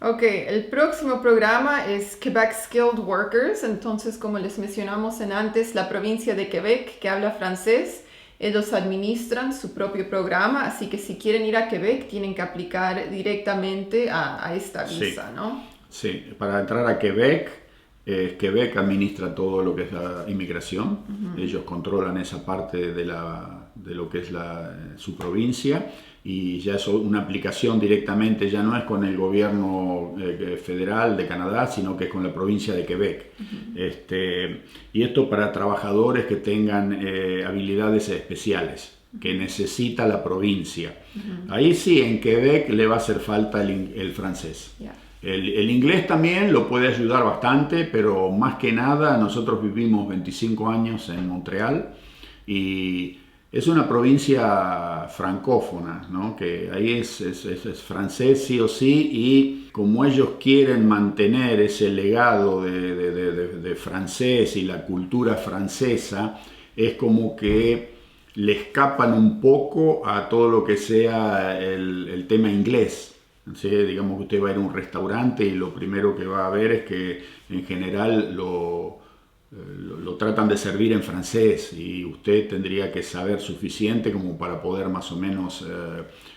Ok, el próximo programa es Quebec Skilled Workers. Entonces, como les mencionamos antes, la provincia de Quebec que habla francés, ellos administran su propio programa, así que si quieren ir a Quebec tienen que aplicar directamente a esta visa, ¿no? Sí, para entrar a Quebec, Quebec administra todo lo que es la inmigración. Ellos controlan esa parte de lo que es su provincia, y ya es una aplicación directamente, ya no es con el gobierno federal de Canadá, sino que es con la provincia de Quebec. Y esto para trabajadores que tengan habilidades especiales que necesita la provincia. Ahí sí, en Quebec le va a hacer falta el francés. El inglés también lo puede ayudar bastante, pero más que nada nosotros vivimos 25 años en Montreal y es una provincia francófona, ¿no? Que ahí es francés sí o sí, y como ellos quieren mantener ese legado de francés y la cultura francesa, es como que le escapan un poco a todo lo que sea el tema inglés. ¿Sí? Digamos que usted va a ir a un restaurante y lo primero que va a ver es que en general lo tratan de servir en francés, y usted tendría que saber suficiente como para poder más o menos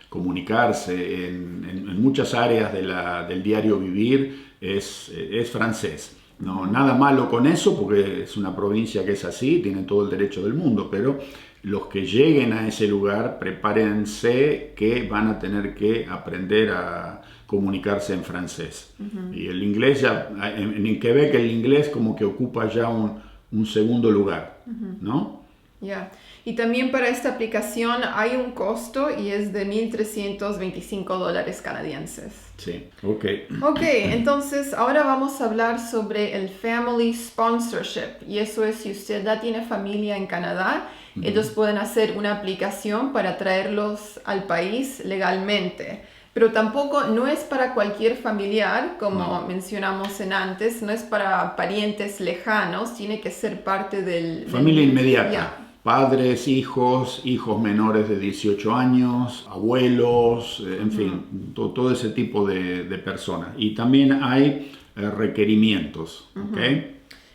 comunicarse. En muchas áreas del diario vivir es francés. No, nada malo con eso, porque es una provincia que es así, tienen todo el derecho del mundo, pero los que lleguen a ese lugar, prepárense que van a tener que aprender a comunicarse en francés. Y el inglés, ya en Quebec el inglés como que ocupa ya un segundo lugar, ¿no? Ya. Y también para esta aplicación hay un costo y es de $1,325 canadienses. Sí, ok. Ok, entonces ahora vamos a hablar sobre el Family Sponsorship. Y eso es si usted ya tiene familia en Canadá, ellos pueden hacer una aplicación para traerlos al país legalmente. Pero tampoco no es para cualquier familiar, como mencionamos antes, no es para parientes lejanos, tiene que ser parte del... Familia inmediata. Padres, hijos menores de 18 años, abuelos, en fin, todo ese tipo de personas. Y también hay requerimientos, ¿ok?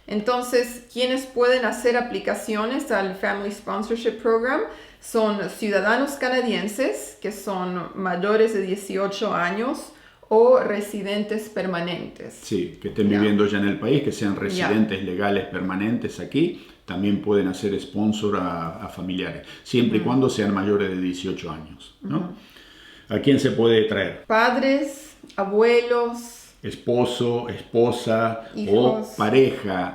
Entonces, quienes pueden hacer aplicaciones al Family Sponsorship Program son ciudadanos canadienses que son mayores de 18 años o residentes permanentes. Sí, que estén viviendo ya en el país, que sean residentes legales permanentes aquí. También pueden hacer sponsor a familiares, siempre y cuando sean mayores de 18 años, ¿no? ¿A quién se puede traer? Padres, abuelos, esposo, esposa, hijos, o pareja.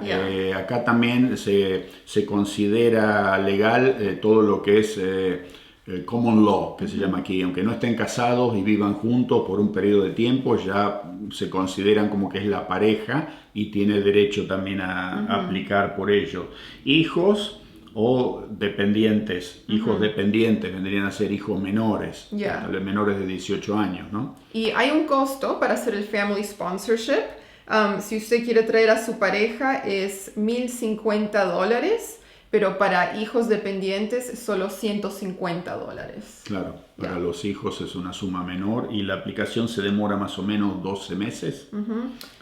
Acá también se considera legal todo lo que es common law, que se llama aquí. Aunque no estén casados y vivan juntos por un periodo de tiempo, ya se consideran como que es la pareja y tiene derecho también a aplicar por ello. Hijos o dependientes, hijos dependientes vendrían a ser hijos menores, tal vez menores de 18 años, ¿no? Y hay un costo para hacer el Family Sponsorship. Si usted quiere traer a su pareja es $1,050, pero para hijos dependientes solo $150. Claro, para los hijos es una suma menor y la aplicación se demora más o menos 12 meses.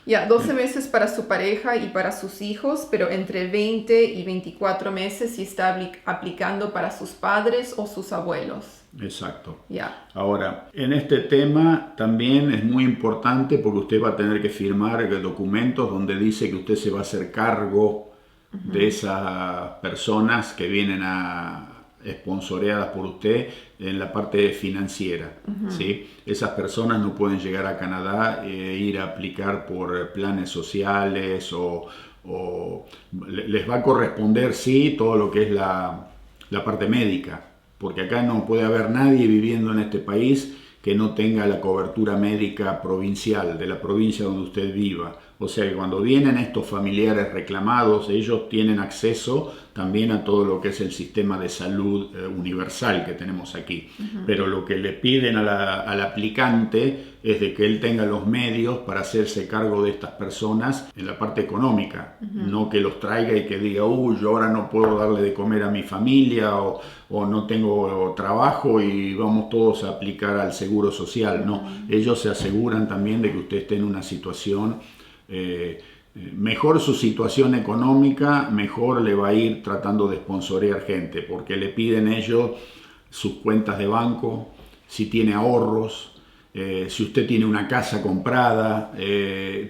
12 meses para su pareja y para sus hijos, pero entre 20 y 24 meses si está aplicando para sus padres o sus abuelos. Exacto. Ya. Ahora, en este tema también es muy importante porque usted va a tener que firmar documentos donde dice que usted se va a hacer cargo de esas personas que vienen esponsoreadas por usted en la parte financiera. ¿Sí? Esas personas no pueden llegar a Canadá e ir a aplicar por planes sociales o les va a corresponder, sí, todo lo que es la parte médica. Porque acá no puede haber nadie viviendo en este país que no tenga la cobertura médica provincial, de la provincia donde usted viva. O sea que cuando vienen estos familiares reclamados, ellos tienen acceso también a todo lo que es el sistema de salud universal que tenemos aquí. Pero lo que le piden al aplicante es de que él tenga los medios para hacerse cargo de estas personas en la parte económica. No que los traiga y que diga, yo ahora no puedo darle de comer a mi familia o no tengo trabajo y vamos todos a aplicar al seguro social. No, ellos se aseguran también de que usted esté en una situación mejor su situación económica, mejor le va a ir tratando de sponsorear gente, porque le piden ellos sus cuentas de banco, si tiene ahorros, si usted tiene una casa comprada,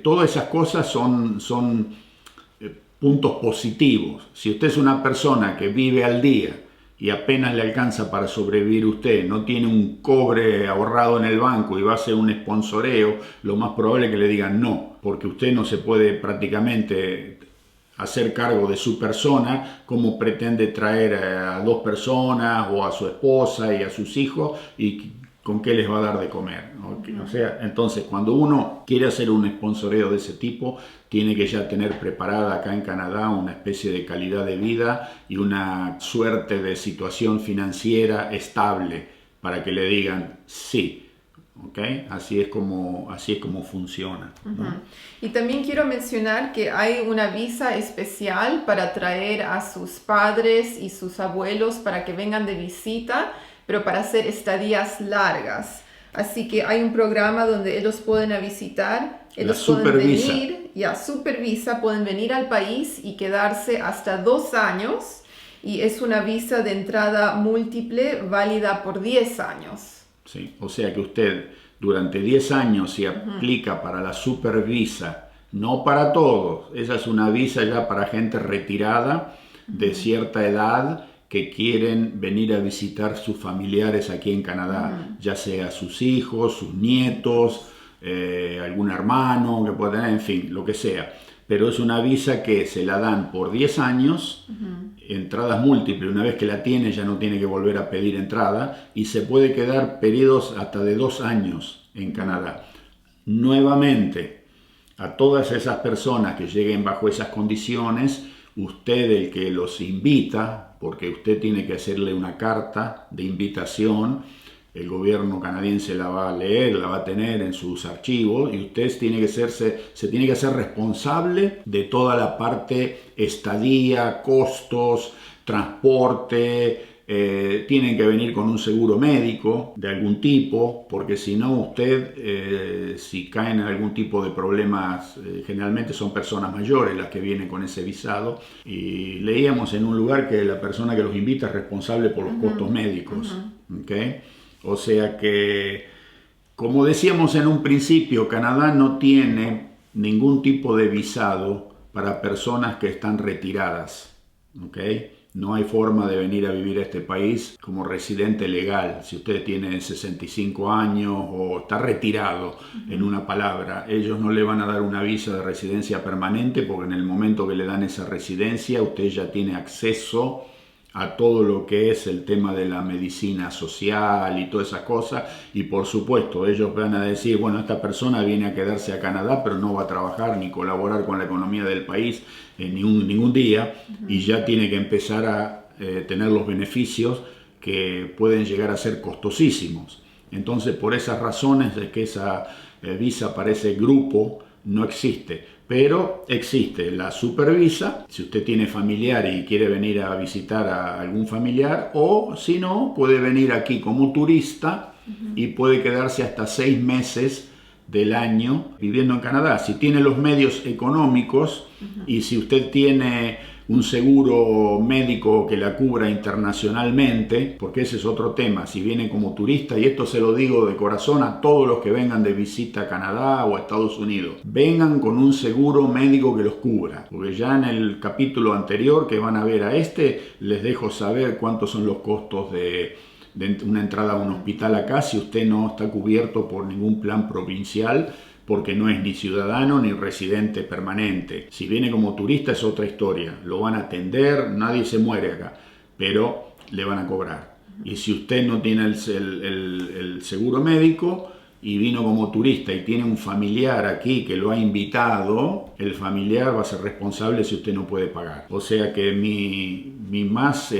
todas esas cosas son puntos positivos. Si usted es una persona que vive al día y apenas le alcanza para sobrevivir usted, no tiene un cobre ahorrado en el banco y va a hacer un sponsoreo, lo más probable es que le digan no, porque usted no se puede prácticamente hacer cargo de su persona, como pretende traer a 2 personas o a su esposa y a sus hijos y con qué les va a dar de comer. O sea, entonces cuando uno quiere hacer un sponsoreo de ese tipo, tiene que ya tener preparada acá en Canadá una especie de calidad de vida y una suerte de situación financiera estable para que le digan sí. ¿Okay? Así es como funciona, ¿no? Y también quiero mencionar que hay una visa especial para traer a sus padres y sus abuelos para que vengan de visita, pero para hacer estadías largas. Así que hay un programa donde ellos pueden visitar, ellos pueden venir, Supervisa, pueden venir al país y quedarse hasta 2 años, y es una visa de entrada múltiple válida por 10 años. Sí, o sea que usted durante 10 años se aplica para la Supervisa, no para todos, esa es una visa ya para gente retirada de cierta edad que quieren venir a visitar sus familiares aquí en Canadá, ya sea sus hijos, sus nietos, algún hermano que pueda tener, en fin, lo que sea. Pero es una visa que se la dan por 10 años, entradas múltiples. Una vez que la tiene ya no tiene que volver a pedir entrada y se puede quedar periodos hasta de 2 años en Canadá. Nuevamente, a todas esas personas que lleguen bajo esas condiciones, usted el que los invita, porque usted tiene que hacerle una carta de invitación, el gobierno canadiense la va a leer, la va a tener en sus archivos y usted se tiene que hacer responsable de toda la parte estadía, costos, transporte. Tienen que venir con un seguro médico de algún tipo, porque si no usted, si caen en algún tipo de problemas, generalmente son personas mayores las que vienen con ese visado, y leíamos en un lugar que la persona que los invita es responsable por los costos médicos. ¿Okay? O sea que, como decíamos en un principio, Canadá no tiene ningún tipo de visado para personas que están retiradas. ¿Okay? No hay forma de venir a vivir a este país como residente legal. Si usted tiene 65 años o está retirado, en una palabra, ellos no le van a dar una visa de residencia permanente, porque en el momento que le dan esa residencia, usted ya tiene acceso a todo lo que es el tema de la medicina social y todas esas cosas, y por supuesto ellos van a decir, bueno, esta persona viene a quedarse a Canadá pero no va a trabajar ni colaborar con la economía del país en ningún día, y ya tiene que empezar a tener los beneficios que pueden llegar a ser costosísimos. Entonces, por esas razones es que esa visa para ese grupo no existe. Pero existe la supervisa, si usted tiene familiar y quiere venir a visitar a algún familiar, o si no, puede venir aquí como turista y puede quedarse hasta 6 meses del año viviendo en Canadá. Si tiene los medios económicos y si usted tiene un seguro médico que la cubra internacionalmente, porque ese es otro tema, si viene como turista, y esto se lo digo de corazón a todos los que vengan de visita a Canadá o a Estados Unidos, vengan con un seguro médico que los cubra, porque ya en el capítulo anterior que van a ver a les dejo saber cuántos son los costos de una entrada a un hospital acá si usted no está cubierto por ningún plan provincial, porque no es ni ciudadano ni residente permanente. Si viene como turista es otra historia, lo van a atender, nadie se muere acá, pero le van a cobrar. Y si usted no tiene el seguro médico y vino como turista y tiene un familiar aquí que lo ha invitado, el familiar va a ser responsable si usted no puede pagar. O sea que mi más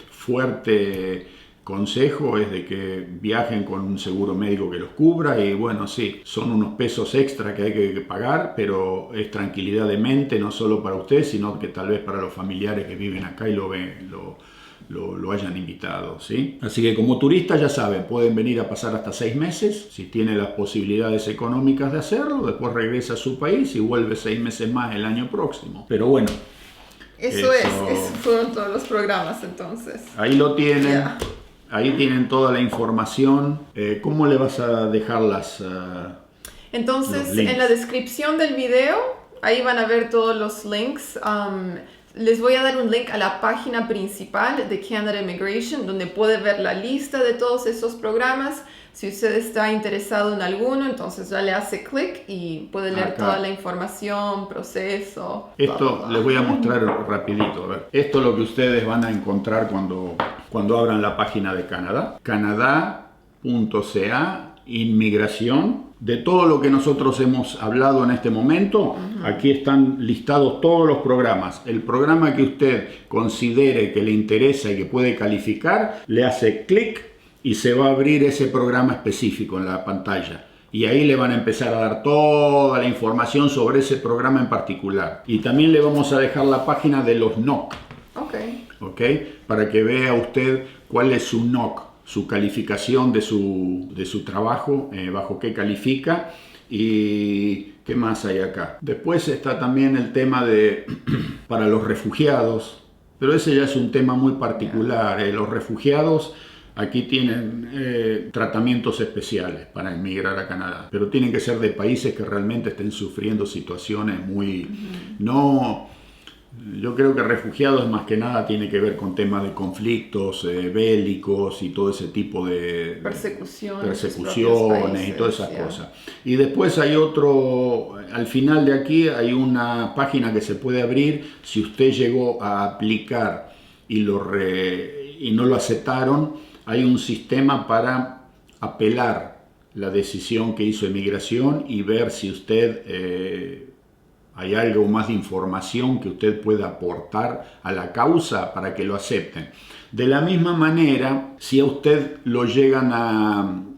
fuerte consejo es de que viajen con un seguro médico que los cubra y bueno, sí, son unos pesos extra que hay que pagar, pero es tranquilidad de mente, no solo para usted, sino que tal vez para los familiares que viven acá y lo hayan invitado, ¿sí? Así que como turistas ya saben, pueden venir a pasar hasta 6 meses, si tiene las posibilidades económicas de hacerlo, después regresa a su país y vuelve 6 meses más el año próximo. Pero bueno. Esos fueron todos los programas entonces. Ahí lo tienen. Yeah. Ahí tienen toda la información. ¿Cómo le vas a dejar Entonces, en la descripción del video, ahí van a ver todos los links. Les voy a dar un link a la página principal de Canada Immigration, donde puede ver la lista de todos esos programas. Si usted está interesado en alguno, entonces ya le hace clic y puede leer toda la información, proceso. Esto les voy a mostrar rapidito. A ver. Esto es lo que ustedes van a encontrar cuando abran la página de Canadá. Canadá.ca, inmigración. De todo lo que nosotros hemos hablado en este momento, aquí están listados todos los programas. El programa que usted considere que le interesa y que puede calificar, le hace clic y se va a abrir ese programa específico en la pantalla. Y ahí le van a empezar a dar toda la información sobre ese programa en particular. Y también le vamos a dejar la página de los NOC. ¿Ok? Para que vea usted cuál es su NOC, su calificación de su trabajo, bajo qué califica y qué más hay acá. Después está también el tema de para los refugiados, pero ese ya es un tema muy particular. Los refugiados aquí tienen tratamientos especiales para emigrar a Canadá, pero tienen que ser de países que realmente estén sufriendo situaciones muy... Yo creo que refugiados más que nada tiene que ver con temas de conflictos bélicos y todo ese tipo de persecuciones y todas esas cosas. Y después hay al final de aquí hay una página que se puede abrir si usted llegó a aplicar y no lo aceptaron. Hay un sistema para apelar la decisión que hizo Inmigración y ver si usted... hay algo más de información que usted pueda aportar a la causa para que lo acepten. De la misma manera, si a usted lo llegan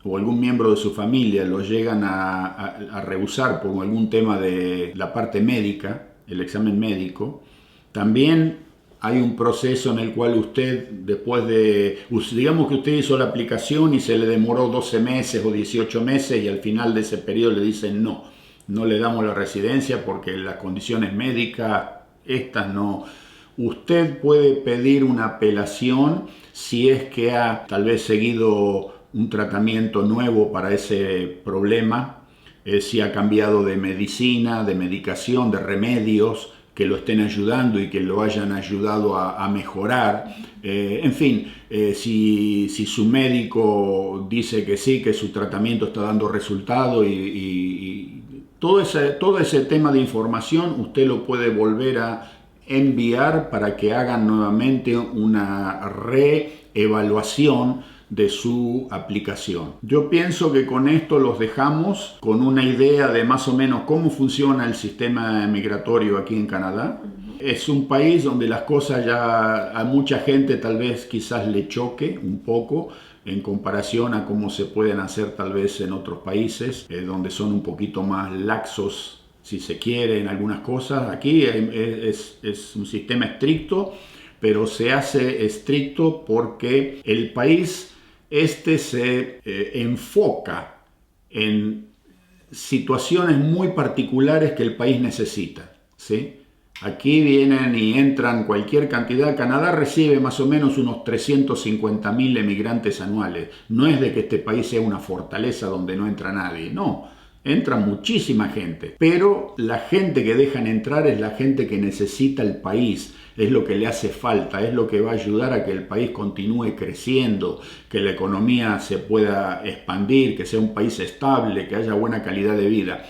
o algún miembro de su familia lo llegan a rehusar por algún tema de la parte médica, el examen médico, también hay un proceso en el cual usted, después digamos que usted hizo la aplicación y se le demoró 12 meses o 18 meses y al final de ese periodo le dicen no le damos la residencia porque las condiciones médicas, estas no. Usted puede pedir una apelación si es que ha tal vez seguido un tratamiento nuevo para ese problema, si ha cambiado de medicina, de medicación, de remedios que lo estén ayudando y que lo hayan ayudado a mejorar. En fin, si su médico dice que sí, que su tratamiento está dando resultado y todo ese tema de información usted lo puede volver a enviar para que hagan nuevamente una reevaluación de su aplicación. Yo pienso que con esto los dejamos con una idea de más o menos cómo funciona el sistema migratorio aquí en Canadá. Es un país donde las cosas ya a mucha gente tal vez quizás le choque un poco en comparación a cómo se pueden hacer tal vez en otros países donde son un poquito más laxos si se quiere, en algunas cosas. Aquí es un sistema estricto, pero se hace estricto porque el país se enfoca en situaciones muy particulares que el país necesita, ¿sí? Aquí vienen y entran cualquier cantidad. Canadá recibe más o menos unos 350.000 emigrantes anuales. No es de que este país sea una fortaleza donde no entra nadie, no. Entra muchísima gente, pero la gente que dejan entrar es la gente que necesita el país, es lo que le hace falta, es lo que va a ayudar a que el país continúe creciendo, que la economía se pueda expandir, que sea un país estable, que haya buena calidad de vida.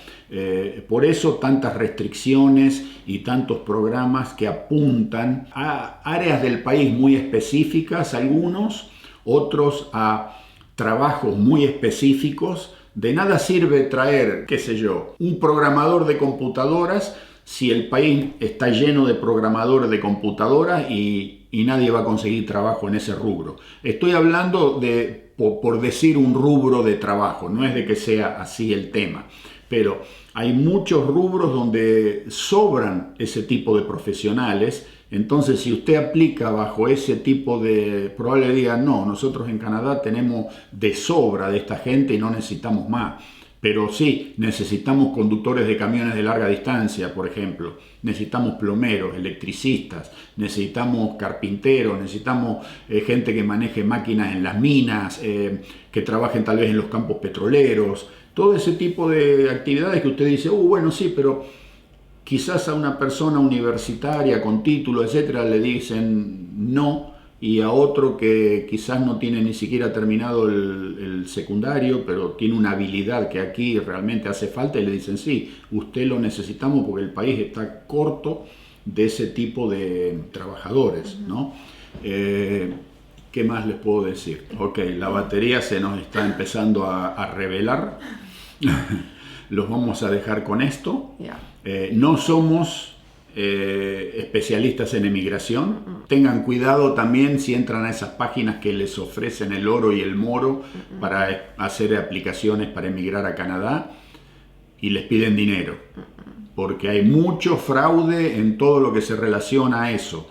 Por eso tantas restricciones y tantos programas que apuntan a áreas del país muy específicas, algunos, otros a trabajos muy específicos. De nada sirve traer, qué sé yo, un programador de computadoras si el país está lleno de programadores de computadoras y nadie va a conseguir trabajo en ese rubro. Estoy hablando de, por decir, un rubro de trabajo, no es de que sea así el tema, pero hay muchos rubros donde sobran ese tipo de profesionales. Entonces, si usted aplica bajo ese tipo de, probablemente diga, no, nosotros en Canadá tenemos de sobra de esta gente y no necesitamos más. Pero sí, necesitamos conductores de camiones de larga distancia, por ejemplo. Necesitamos plomeros, electricistas, necesitamos carpinteros, necesitamos gente que maneje máquinas en las minas, que trabajen tal vez en los campos petroleros. Todo ese tipo de actividades que usted dice, bueno, sí, pero quizás a una persona universitaria con título, etcétera, le dicen no, y a otro que quizás no tiene ni siquiera terminado el secundario, pero tiene una habilidad que aquí realmente hace falta, y le dicen sí, usted lo necesitamos porque el país está corto de ese tipo de trabajadores, ¿no? ¿Qué más les puedo decir? Ok, la batería se nos está empezando a revelar. Los vamos a dejar con esto. No somos especialistas en emigración. Tengan cuidado también si entran a esas páginas que les ofrecen el oro y el moro para hacer aplicaciones para emigrar a Canadá y les piden dinero, porque hay mucho fraude en todo lo que se relaciona a eso.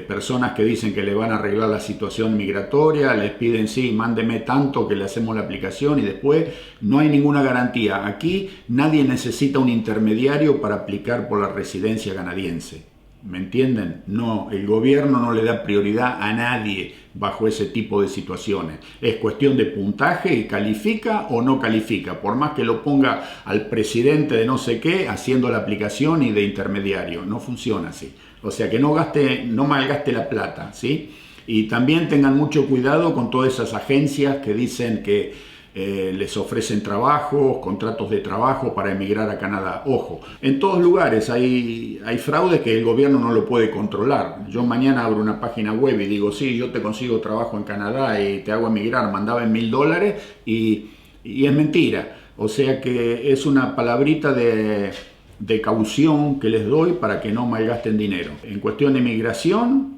Personas que dicen que le van a arreglar la situación migratoria, les piden sí, mándeme tanto que le hacemos la aplicación, y después no hay ninguna garantía. Aquí nadie necesita un intermediario para aplicar por la residencia canadiense. ¿Me entienden? No, el gobierno no le da prioridad a nadie bajo ese tipo de situaciones. Es cuestión de puntaje y califica o no califica, por más que lo ponga al presidente de no sé qué haciendo la aplicación y de intermediario. No funciona así. O sea que no malgaste la plata, ¿sí? Y también tengan mucho cuidado con todas esas agencias que dicen que les ofrecen trabajos, contratos de trabajo para emigrar a Canadá. Ojo, en todos lugares hay fraude que el gobierno no lo puede controlar. Yo mañana abro una página web y digo, sí, yo te consigo trabajo en Canadá y te hago emigrar, mandaba en $1,000 y es mentira. O sea que es una palabrita de caución que les doy para que no malgasten dinero. En cuestión de migración,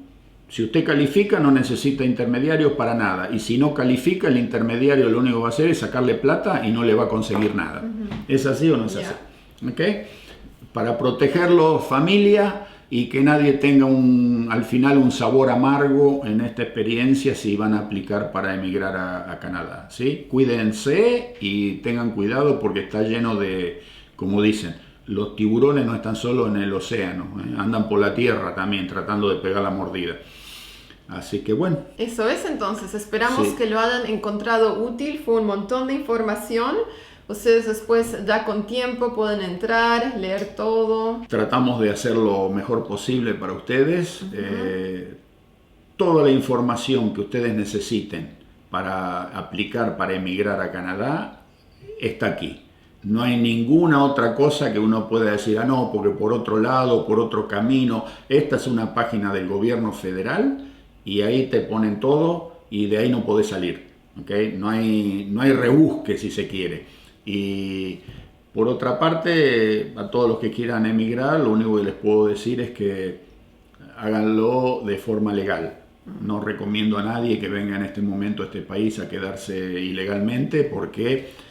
si usted califica no necesita intermediarios para nada, y si no califica, el intermediario lo único que va a hacer es sacarle plata y no le va a conseguir nada. ¿Es así o no es así? ¿Okay? Para protegerlos, familia, y que nadie tenga al final un sabor amargo en esta experiencia si van a aplicar para emigrar a Canadá, ¿sí? Cuídense y tengan cuidado porque está lleno de, como dicen, los tiburones no están solo en el océano, andan por la tierra también tratando de pegar la mordida. Así que bueno. Eso es, entonces. Esperamos que lo hayan encontrado útil. Fue un montón de información. Ustedes después, ya con tiempo, pueden entrar, leer todo. Tratamos de hacer lo mejor posible para ustedes. Toda la información que ustedes necesiten para aplicar, para emigrar a Canadá, está aquí. No hay ninguna otra cosa que uno pueda decir, no, porque por otro lado, por otro camino. Esta es una página del gobierno federal y ahí te ponen todo y de ahí no podés salir. ¿Okay? No hay rebusque si se quiere. Y por otra parte, a todos los que quieran emigrar, lo único que les puedo decir es que háganlo de forma legal. No recomiendo a nadie que venga en este momento a este país a quedarse ilegalmente porque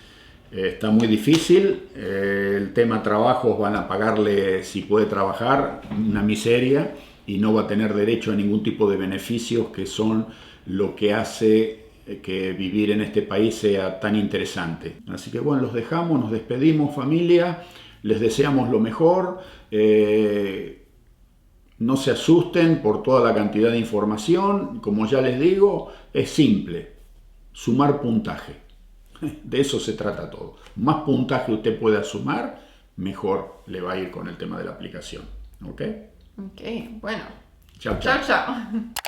Está muy difícil, el tema trabajos van a pagarle, si puede trabajar, una miseria y no va a tener derecho a ningún tipo de beneficios que son lo que hace que vivir en este país sea tan interesante. Así que bueno, los dejamos, nos despedimos familia, les deseamos lo mejor, no se asusten por toda la cantidad de información, como ya les digo, es simple, sumar puntaje. De eso se trata todo. Más puntaje usted pueda sumar, mejor le va a ir con el tema de la aplicación. ¿Ok? Ok, bueno. Chao, chao. Chao, chao.